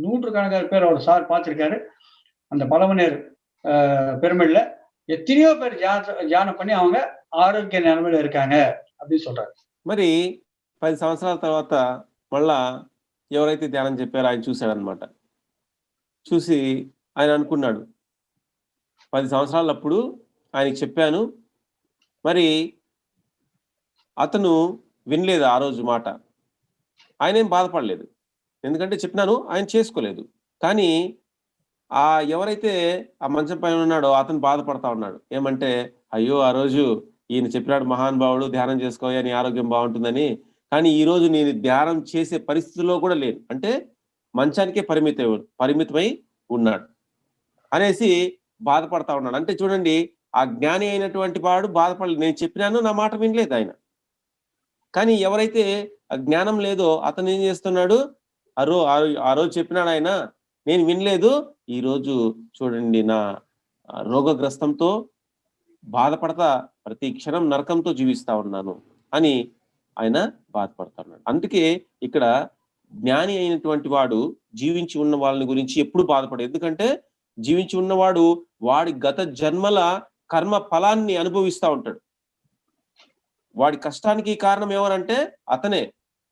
100கணக்கான பேர் அவர் சார் பார்த்திருக்காரு. அந்த பழமநேர் பிரமிட்ல ఎత్తినో పేరు ధ్యానం పని அவங்க ఆరోగ్య నిలబడి இருக்காங்க அப்படின்னு சொல்றாரு. మరి 10 సంవత్సరాల తర్వాత మళ్ళా ఎవరైతే ధ్యానం చెప్పారో ఆయన చూశాడనమాట. చూసి ఆయన అనుకున్నాడు, 10 సంవత్సరాలప్పుడు ఆయనకి చెప్పాను, మరి అతను వినలేదు ఆ రోజు మాట. ఆయన ఏం బాధపడలేదు, ఎందుకంటే చెప్పినాను, ఆయన చేసుకోలేదు. కానీ ఎవరైతే ఆ మంచం పైన ఉన్నాడో అతను బాధపడతా ఉన్నాడు. ఏమంటే, అయ్యో ఆ రోజు ఈయన చెప్పినాడు మహానుభావుడు ధ్యానం చేసుకోవాలి, నీ ఆరోగ్యం బాగుంటుందని, కానీ ఈ రోజు నేను ధ్యానం చేసే పరిస్థితిలో కూడా లేను, అంటే మంచానికే పరిమితమై ఉన్నాడు అనేసి బాధపడతా ఉన్నాడు. అంటే చూడండి, ఆ జ్ఞాని అయినటువంటి వాడు బాధపడలేదు. నేను చెప్పినాను, నా మాట వినలేదు ఆయన. కానీ ఎవరైతే జ్ఞానం లేదో అతను ఏం చేస్తున్నాడు, ఆ రోజు చెప్పినాడు ఆయన, నేను వినలేదు, ఈ రోజు చూడండి నా రోగగ్రస్తంతో బాధపడతా ప్రతి క్షణం నరకంతో జీవిస్తా ఉన్నాను అని ఆయన బాధపడతా ఉన్నాడు. అందుకే ఇక్కడ జ్ఞాని అయినటువంటి వాడు జీవించి ఉన్న వాళ్ళని గురించి ఎప్పుడు బాధపడదు. ఎందుకంటే జీవించి ఉన్నవాడు వాడి గత జన్మల కర్మ ఫలాన్ని అనుభవిస్తా ఉంటాడు. వాడి కష్టానికి కారణం ఎవరంటే అతనే.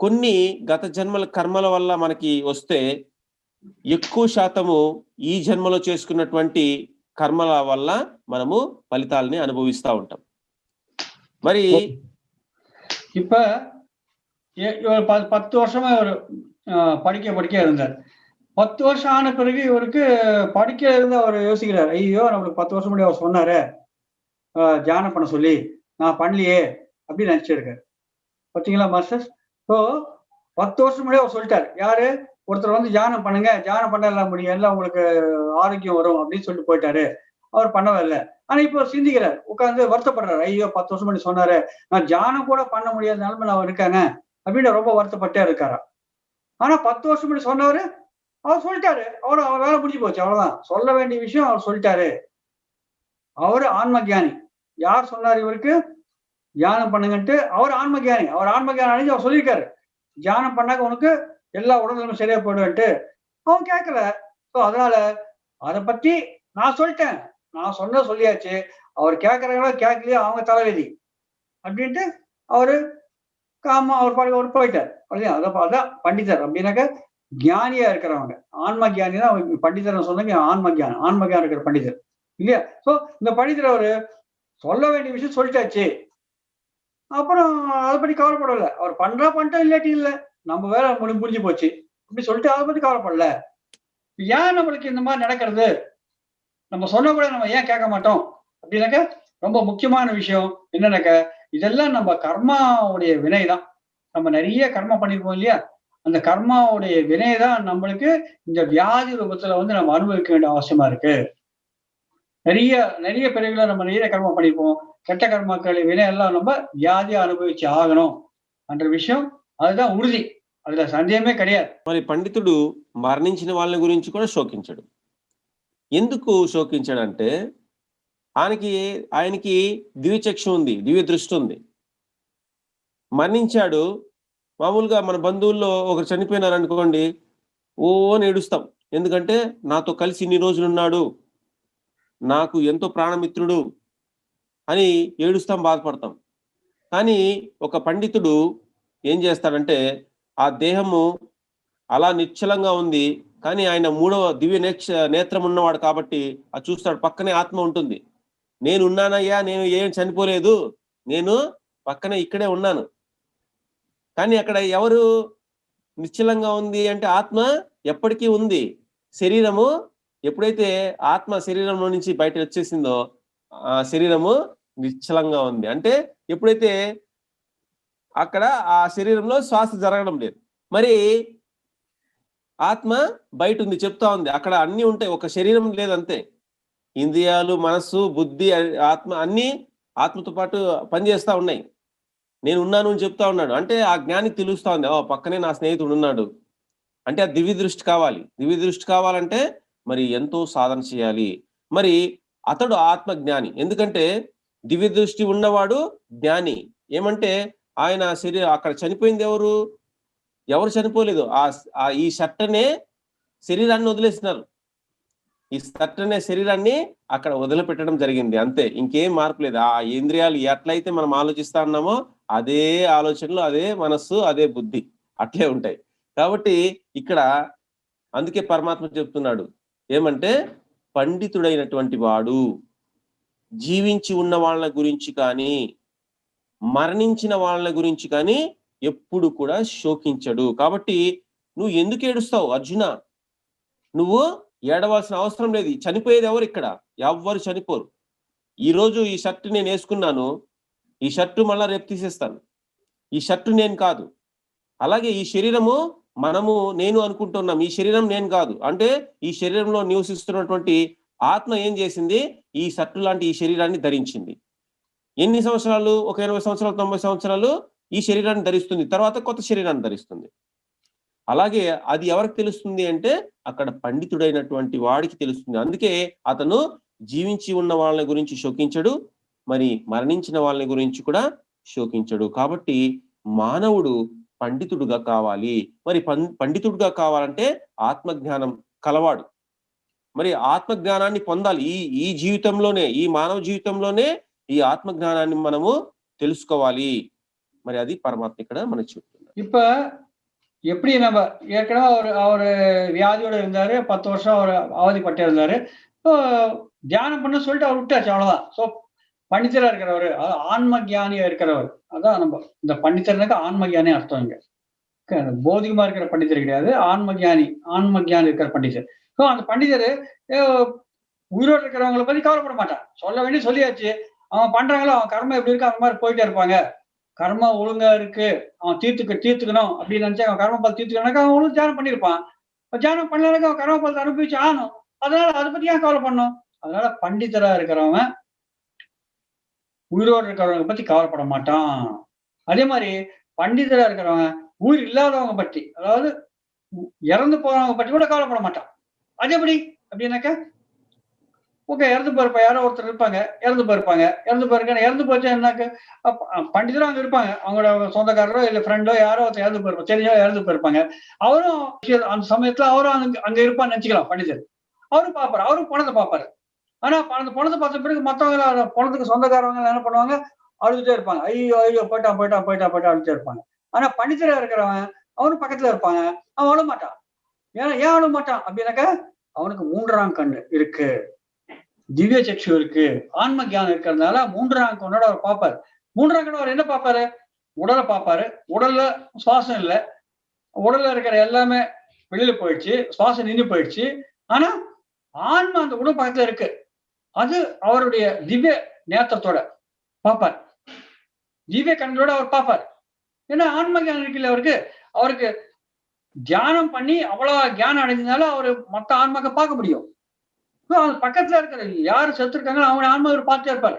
కొన్ని గత జన్మల కర్మల వల్ల మనకి వస్తే ఎక్కువ శాతము ఈ జన్మలో చేసుకున్నటువంటి కర్మల వల్ల మనము ఫలితాలని అనుభవిస్తా ఉంటాం. మరి இப்ப 10 வருஷமா இவர் படிக்க இருந்தார். 10 வருஷம் ஆன பிறகு இவருக்கு படிக்க இருந்து அவர் யோசிக்கிறார், ஐயோ நம்மளுக்கு 10 வருஷம் முன்னாடி அவர் சொன்னாரு தியானம் பண்ண சொல்லி, நான் பண்ணலையே அப்படின்னு நினைச்சிருக்காரு. பார்த்தீங்களா மாஸ்டர்? ஸோ 10 வருஷம் முன்னாடி அவர் சொல்லிட்டார், யாரு, ஒருத்தர் வந்து தியானம் பண்ணுங்க, தியானம் பண்ண எல்லாம் முடியும், எல்லாம் உங்களுக்கு ஆரோக்கியம் வரும் அப்படின்னு சொல்லிட்டு போயிட்டாரு. அவர் பண்ணவே இல்லை. ஆனா இப்போ சிந்திக்கிறார், உட்கார்ந்து வருத்தப்படுறாரு, ஐயோ 10 வருஷம் முன்னாடி சொன்னாரு, நான் தியானம் கூட பண்ண முடியாத நிலைமை நான் இருக்காங்க அப்படின்னு ரொம்ப வருத்தப்பட்டே இருக்காரா. ஆனா 10 வருஷம் முன்னாடி சொன்னவரு அவர் சொல்லிட்டாரு, அவர் வேலை முடிஞ்சு போச்சு, அவ்வளவுதான். சொல்ல வேண்டிய விஷயம் அவர் சொல்லிட்டாரு. அவரு ஆன்ம ஜானி. யார் சொன்னாரு இவருக்கு தியானம் பண்ணுங்கன்ட்டு? அவர் ஆன்ம ஜானி. அவர் ஆன்ம ஜானி அடைஞ்சு அவர் சொல்லியிருக்காரு, தியானம் பண்ணாக்க உனக்கு எல்லா உடல்நலமும் சரியா போயிடும்ன்ட்டு அவன் கேட்கல. ஸோ அதனால அத பத்தி நான் சொல்லிட்டேன். நான் சொன்னத சொல்லியாச்சு. அவர் கேட்கறாங்களோ கேட்கலையோ அவங்க தலைவிதி. அப்படின்ட்டு அவரு காமா அவர் பாட்டுக்கு அவரு போயிட்டார். அவ்வளவுதான். அதான் பண்டிதர் அப்படின்னாக்க ஞானியா இருக்கிறவங்க. ஆன்ம ஞானி தான் பண்டிதர்ன்னு சொன்னீங்க ஆன்ம ஞானம். ஆன்ம ஞானம் இருக்கிற பண்டிதர். இல்லையா? ஸோ இந்த பண்டிதர் அவரு சொல்ல வேண்டிய விஷயம் சொல்லிட்டாச்சு. அப்புறம் அத பத்தி கவலைப்படல. அவர் பண்ணிட்டோம் இல்லாட்டி இல்ல. நம்ம வேலை முடிஞ்சு போச்சு. அப்படி சொல்லிட்டு அத பத்தி கவலைப்படல. ஏன் நம்மளுக்கு இந்த மாரி நடக்கிறது? நம்ம சொன்னா கூட நம்ம ஏன் கேட்க மாட்டோம்? அப்படின்னாக்க ரொம்ப முக்கியமான விஷயம் என்னன்னாக்க, இதெல்லாம் நம்ம கர்மாவுடைய வினை தான். நம்ம நெறைய கர்மா பண்ணியிருப்போம் இல்லையா? அந்த கர்மாவுடைய வினை தான் நம்மளுக்கு இந்த வியாதி ரூபத்துல வந்து நம்ம அனுபவிக்க வேண்டிய அவசியமா இருக்கு. நெறைய நெறைய பிறவில நம்ம நெறைய கர்மா பண்ணியிருப்போம். கெட்ட கர்மாக்கள் வினை எல்லாம் நம்ம வியாதியா அனுபவிச்சு ஆகணும் என்ற விஷயம் அதுதான் உறுதி. அதுல சந்தேகமே கிடையாது. మరి పండితుడు మరణించిన వాళ్ళ గురించి కూడా శోకించడు. ఎందుకు శోకించాడంటే ఆయనకి ఆయనకి దివ్యచక్షు ఉంది, దివ్య దృష్టి ఉంది. మరణించాడు. మామూలుగా మన బంధువుల్లో ఒకరు చనిపోయినారనుకోండి, ఓ అని ఏడుస్తాం. ఎందుకంటే నాతో కలిసి ఇన్ని రోజులున్నాడు, నాకు ఎంతో ప్రాణమిత్రుడు అని ఏడుస్తాం, బాధపడతాం. కానీ ఒక పండితుడు ఏం చేస్తాడంటే ఆ దేహము అలా నిశ్చలంగా ఉంది, కానీ ఆయన మూడవ దివ్య నేత్రం ఉన్నవాడు కాబట్టి అది చూస్తాడు. పక్కనే ఆత్మ ఉంటుంది. నేను ఉన్నానయ్యా, నేను ఏం చనిపోలేదు, నేను పక్కనే ఇక్కడే ఉన్నాను. కానీ అక్కడ ఎవరు నిశ్చలంగా ఉంది అంటే ఆత్మ ఎప్పటికీ ఉంది. శరీరము ఎప్పుడైతే ఆత్మ శరీరంలో నుంచి బయట వచ్చేసిందో ఆ శరీరము నిశ్చలంగా ఉంది. అంటే ఎప్పుడైతే అక్కడ ఆ శరీరంలో శ్వాస జరగడం లేదు, మరి ఆత్మ బయట ఉంది, చెప్తా ఉంది. అక్కడ అన్ని ఉంటాయి, ఒక శరీరం లేదంతే. ఇంద్రియాలు, మనస్సు, బుద్ధి, ఆత్మ అన్ని ఆత్మతో పాటు పనిచేస్తా ఉన్నాయి. నేను ఉన్నాను అని చెప్తా ఉన్నాడు. అంటే ఆ జ్ఞానికి తెలుస్తా ఉంది, పక్కనే నా స్నేహితుడు ఉన్నాడు. అంటే ఆ దివ్య దృష్టి కావాలి. దివ్య దృష్టి కావాలంటే మరి ఎంతో సాధన చేయాలి. మరి అతడు ఆత్మ జ్ఞాని. ఎందుకంటే దివ్య దృష్టి ఉన్నవాడు జ్ఞాని. ఏమంటే ఆయన అక్కడ చనిపోయింది ఎవరు చనిపోలేదు. ఈ షట్టనే శరీరాన్ని వదిలేస్తున్నారు. ఈ షట్టనే శరీరాన్ని అక్కడ వదిలిపెట్టడం జరిగింది, అంతే. ఇంకేం మార్పు లేదు. ఆ ఇంద్రియాలు ఎట్లయితే మనం ఆలోచిస్తా ఉన్నామో అదే ఆలోచనలు, అదే మనస్సు, అదే బుద్ధి అట్లే ఉంటాయి. కాబట్టి ఇక్కడ అందుకే పరమాత్మ చెప్తున్నాడు ఏమంటే, పండితుడైనటువంటి వాడు జీవించి ఉన్న వాళ్ళ గురించి కానీ మరణించిన వాళ్ళ గురించి కానీ ఎప్పుడు కూడా శోకించడు. కాబట్టి నువ్వు ఎందుకు ఏడుస్తావు అర్జున? నువ్వు ఏడవలసిన అవసరం లేదు. చనిపోయేది ఎవరు ఇక్కడ? ఎవ్వరు చనిపోరు. ఈరోజు ఈ షర్ట్ నేను వేసుకున్నాను, ఈ షర్టు మళ్ళా రేపు తీసేస్తాను. ఈ షర్టు నేను కాదు. అలాగే ఈ శరీరము నేను అనుకుంటున్నాం, ఈ శరీరం నేను కాదు. అంటే ఈ శరీరంలో నివసిస్తున్నటువంటి ఆత్మ ఏం చేసింది? ఈ షర్టు లాంటి ఈ శరీరాన్ని ధరించింది. ఎన్ని సంవత్సరాలు? ఒక 80 సంవత్సరాలు, 90 సంవత్సరాలు ఈ శరీరాన్ని ధరిస్తుంది. తర్వాత కొత్త శరీరాన్ని ధరిస్తుంది. అలాగే అది ఎవరికి తెలుస్తుంది అంటే అక్కడ పండితుడైనటువంటి వాడికి తెలుస్తుంది. అందుకే అతను జీవించి ఉన్న వాళ్ళ గురించి శోకించడు, మరి మరణించిన వాళ్ళ గురించి కూడా శోకించడు. కాబట్టి మానవుడు పండితుడుగా కావాలి. మరి పండితుడుగా కావాలంటే ఆత్మజ్ఞానం కలవాడు. మరి ఆత్మజ్ఞానాన్ని పొందాలి. ఈ జీవితంలోనే, ఈ మానవ జీవితంలోనే ఈ ఆత్మజ్ఞానాన్ని మనము తెలుసుకోవాలి. మరి అది పరమాత్మ ఇక్కడ మనకు చెప్తున్నారు. இப்ப எப்படி நம்ம ஏற்கனவே அவரு வியாதியோட இருந்தாரு. 10 வருஷம் அவர் அவதிப்பட்டு இருந்தாரு. தியானம் பண்ண சொல்லிட்டு அவர் விட்டாச்சு, அவ்வளவுதான். ஸோ பண்டிதரா இருக்கிறவர், ஆன்ம ஞானியா இருக்கிறவர், அதான் நம்ம இந்த பண்டிதர்னாக்க ஆன்ம ஞானி அர்த்தம் இங்க. போதிகமா இருக்கிற பண்டிதர் கிடையாது, ஆன்ம ஞானி இருக்கிற பண்டிதர். ஸோ அந்த பண்டிதர் உயிரோடு இருக்கிறவங்களை பத்தி கவலைப்பட மாட்டான். சொல்ல வேண்டிய சொல்லியாச்சு. அவன் பண்றாங்களோ, அவன் கர்மம் எப்படி இருக்கு அந்த மாதிரி போயிட்டே இருப்பாங்க. கர்மா ஒழுங்கா இருக்கு, அவன் தீர்த்துக்கணும் அப்படின்னு நினைச்சா அவன் கர்ம பலத்தை தீர்த்துக்கணும்னாக்கா அவன் ஒழுங்கு தியானம் பண்ணியிருப்பான். தியானம் பண்ணலனாக்கா அவன் கர்ம பலத்தை அனுபவிச்சு ஆகணும். அதனால அதை பத்தி ஏன் கவலை பண்ணணும்? அதனால பண்டிதரா இருக்கிறவன் உயிரோடு இருக்கிறவங்க பத்தி கவலைப்பட மாட்டான். அதே மாதிரி பண்டிதரா இருக்கிறவங்க உயிர் இல்லாதவங்க பத்தி, அதாவது இறந்து போறவங்க பத்தி கூட கவலைப்பட மாட்டான். அது எப்படி அப்படின்னாக்கா, ஓகே, இறந்து போயிருப்பா, யாரோ ஒருத்தர் இருப்பாங்க, இறந்து போயிருப்பாங்க. இறந்து போச்சா என்னாக்கு? பண்டிதரும் அங்க இருப்பாங்க. அவங்களோட சொந்தக்காரரோ இல்ல ஃப்ரெண்டோ யாரோ ஒருத்தர் இறந்து போயிருப்பாங்க. தெரிஞ்சோ இறந்து போயிருப்பாங்க. அவரும் அந்த சமயத்துல அவரும் அங்க இருப்பான்னு நினைச்சுக்கலாம் பண்டிதர். அவரும் பார்ப்பாரு. அவரும் பணத்த பார்ப்பாரு. ஆனா அந்த பணத்த பார்த்த பிறகு மத்தவங்க அந்த பணத்துக்கு சொந்தக்காரவங்க என்ன பண்ணுவாங்க? அழுதுட்டே இருப்பாங்க. ஐயோ! ஐயோ! போயிட்டான், போயிட்டான், போயிட்டான், போயிட்டான் அழுதுட்டே இருப்பாங்க. ஆனா பண்டிதரா இருக்கிறவன், அவரும் பக்கத்துல இருப்பாங்க. அவன் அழ மாட்டான். ஏன் அழ மாட்டான்? அப்படின்னாக்கா, அவனுக்கு 3ஆம் கண்ணு இருக்கு. திவ்ய சக்ஷு இருக்கு. ஆன்ம ஞானம் இருக்கிறதுனால 3ஆம் கண்ணோட அவர் பார்ப்பாரு. 3ஆம் கண்ணு அவர் என்ன பார்ப்பாரு? உடல பார்ப்பாரு. உடல்ல சுவாசம் இல்ல. உடல்ல இருக்கிற எல்லாமே வெளியில போயிடுச்சு. சுவாசம் நின்னு போயிடுச்சு. ஆனா, ஆன்மா அந்த உடல் பக்கத்துல இருக்கு. அது அவருடைய திவ்ய நேத்திரத்தோட பார்ப்பார். திவ்ய கண்களோட அவர் பார்ப்பார். ஏன்னா ஆன்ம ஞானம் இருக்குல்ல அவருக்கு. அவருக்கு தியானம் பண்ணி அவ்வளவு ஞானம் அடைஞ்சதுனால அவரு மத்த ஆன்மாக்க பார்க்க முடியும். அது பக்கத்துல இருக்கிற யாரு செத்து இருக்காங்களோ அவங்க ஆன்மா இவர் பார்த்துட்டே இருப்பாரு.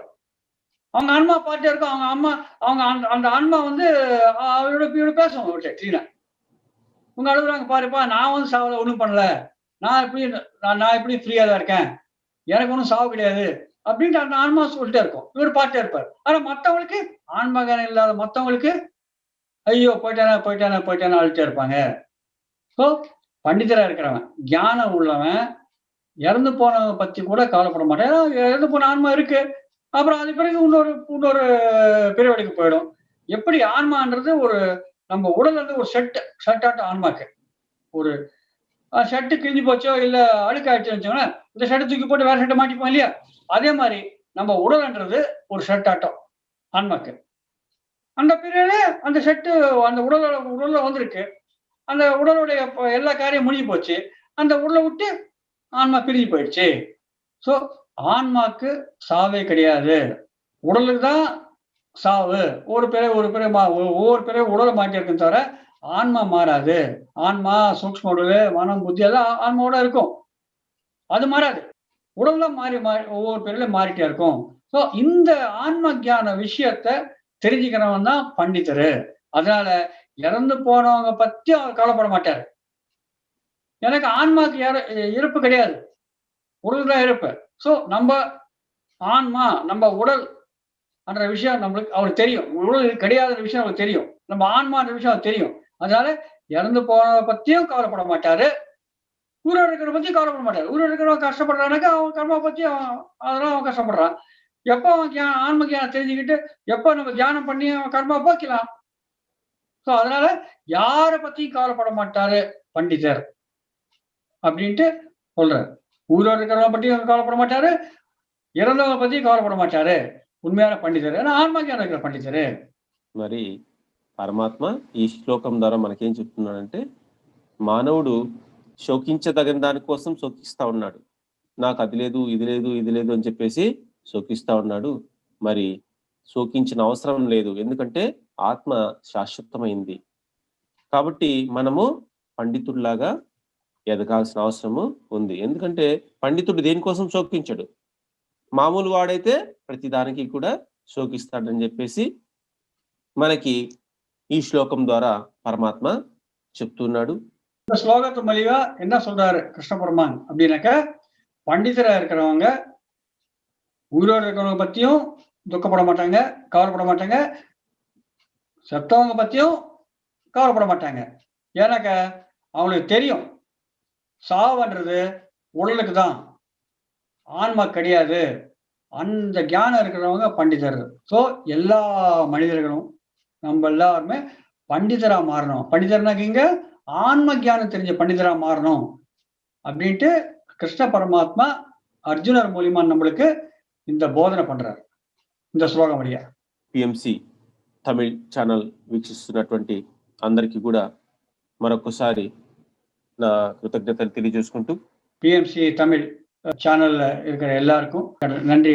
அவங்க ஆன்மா பார்த்துட்டே இருக்கும். அவங்க அந்த ஆன்மா வந்து அவரோட பேசும் அவர்கிட்ட கிளீனா. உங்க அழுகுறாங்க பாருப்பா, நான் வந்து சாவல, ஒண்ணும் பண்ணல. நான் எப்படி ஃப்ரீயா தான் இருக்கேன். எனக்கு ஒண்ணும் சாவு கிடையாது. அப்படின்ட்டு அந்த ஆன்மா சொல்லிட்டே இருக்கும். இவர் பார்த்துட்டே இருப்பாரு. ஆனா மத்தவங்களுக்கு ஆன்ம ஞானம் இல்லாத மத்தவங்களுக்கு ஐயோ! போயிட்டானே, போயிட்டானே, போயிட்டானே அழுதுட்டே இருப்பாங்க. ஸோ பண்டிதரா இருக்கிறவன், ஞானம் உள்ளவன், இறந்து போனவங்க பத்தி கூட கவலைப்பட மாட்டான். ஏன்னா இறந்து போன ஆன்மா இருக்கு. அப்புறம் அது பிறகு இன்னொரு பிறவெளிக்கு போயிடும். எப்படி ஆன்மான்றது ஒரு நம்ம உடல்ல இருந்து ஒரு ஷெட்டாட்ட ஆன்மாக்கு. ஒரு ஷர்ட் கிழிஞ்சு போச்சோ, இல்ல அழுக்காயிடுச்சுன்னு வச்சுக்கோங்களேன், இந்த ஷர்ட் தூக்கி போட்டு வேற ஷர்ட் மாட்டிப்போம் இல்லையா? அதே மாரி நம்ம உடல்ன்றது ஒரு ஷர்ட் ஆட்டம் ஆன்மாக்கு. அந்த பீரியட்ல அந்த ஷர்ட் அந்த உடல்ல வந்திருக்கு. அந்த உடலுடைய எல்லா காரியம் முடிஞ்சு போச்சு. அந்த உடல விட்டு ஆன்மா பிரிஞ்சு போயிடுச்சு. சோ ஆன்மாக்கு சாவே கிடையாது. உடலுக்கு தான் சாவு. ஒரு பிறவி ஒவ்வொரு பிறவி உடல மாற்றியிருக்கும் தவிர, ஆன்மா மாறாது. ஆன்மா, சூக்ஷ்ம உடலு, மனம், புத்தி எல்லாம் ஆன்மாவோட இருக்கும். அது மாறாது. உடல் தான் மாறி ஒவ்வொரு பிறவிலும் மாறிட்டே இருக்கும். சோ இந்த ஆன்ம ஞான விஷயத்த தெரிஞ்சுக்கிறவன் தான் பண்டிதரு. அதனால இறந்து போனவங்க பத்தி அவர் கவலைப்பட மாட்டாரு. எனக்கு ஆன்மாக்கு இறப்பு கிடையாது. உடல் தான் இறப்பு. சோ நம்ம ஆன்மா, நம்ம உடல் என்ற விஷயம் அவருக்கு தெரியும். உடல் கிடையாதுன்ற விஷயம் அவருக்கு தெரியும். நம்ம ஆன்மான்ற விஷயம் அவருக்கு தெரியும். அதனால இறந்து போனத பத்தியும் கவலைப்பட மாட்டாரு. உயிரோட இருக்கிறத பத்தியும் கவலைப்பட மாட்டாரு. உயிரோட இருக்கிறவன் கஷ்டப்படுறானாக்கா அவன் கர்மா பத்தி அதெல்லாம் அவன் கஷ்டப்படுறான். எப்ப அவன் ஆன்ம ஞானம் தெரிஞ்சுக்கிட்டு எப்ப நம்ம தியானம் பண்ணி அவன் கர்மா போக்கலாம். சோ அதனால யார பத்தியும் கவலைப்பட மாட்டாரு பண்டிதர் அப்படின்ட்டு சொல்றாரு. உயிரோட இருக்கிறவங்க பத்தியும் கவலைப்பட மாட்டாரு. இறந்தவங்க பத்தியும் கவலைப்பட மாட்டாரு. உண்மையான పண்டிతరు. ఆత్మ జ్ఞానం దగ్గర పండితరే. మరి పరమాత్మ ఈ శ్లోకం ద్వారా మనకేం చెప్తున్నాడంటే, మానవుడు శోకించదగిన దానికోసం శోకిస్తా ఉన్నాడు. నాకు అది లేదు, ఇది లేదు, ఇది లేదు అని చెప్పేసి శోకిస్తా ఉన్నాడు. మరి శోకించిన అవసరం లేదు. ఎందుకంటే ఆత్మ శాశ్వతమైంది. కాబట్టి మనము పండితుడిలాగా ఎదగాల్సిన అవసరము ఉంది. ఎందుకంటే పండితుడు దేనికోసం శోకించడు. మామూలు వాడైతే ప్రతి దానికి కూడా శోకిస్తాడని చెప్పేసి మనకి ఈ శ్లోకం ద్వారా పరమాత్మ చెప్తున్నాడు. இந்த ஸ்லோகத்து மொழிவா என்ன சொல்றாரு கிருஷ்ண பரமான் அப்படின்னாக்க, பண்டிதரா இருக்கிறவங்க உயிரோடு இருக்கிறவங்க பத்தியும் துக்கப்பட மாட்டாங்க, கவலைப்பட மாட்டாங்க. செத்தவங்க பத்தியும் கவலைப்பட மாட்டாங்க. ஏன்னாக்க அவங்களுக்கு தெரியும் சாவுன்றது உடலுக்கு தான், ஆன்மா கிடையாது. அந்த ஞானம் இருக்கிறவங்க பண்டிதர். சோ எல்லா மனிதர்களும் நம்ம எல்லாருமே பண்டிதரா மாறணும். பண்டிதர்னாக்க இங்க ஆன்ம ஞானம் தெரிஞ்ச பண்டிதரா மாறணும் அப்படின்ட்டு கிருஷ்ண பரமாத்மா அர்ஜுனர் மூலியமா நம்மளுக்கு இந்த போதனை பண்றாரு இந்த ஸ்லோகம் வழியா. పిఎంసి తమిళ్ ఛానల్ వీక్షిస్తున్నటువంటి అందరికీ కూడా మరొకసారి నా కృతజ్ఞతలు తెలియజేసుకుంటూ, பிஎம்சி தமிழ் சேனல்ல இருக்கிற எல்லாருக்கும் நன்றி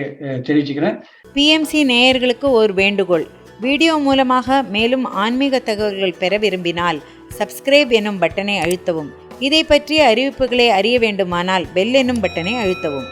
தெரிவிச்சுக்கிறேன். பிஎம்சி நேயர்களுக்கு ஒரு வேண்டுகோள். வீடியோ மூலமாக மேலும் ஆன்மீக தகவல்கள் பெற விரும்பினால் சப்ஸ்கிரைப் எனும் பட்டனை அழுத்தவும். இதை பற்றிய அறிவிப்புகளை அறிய வேண்டுமானால் பெல் எனும் பட்டனை அழுத்தவும்.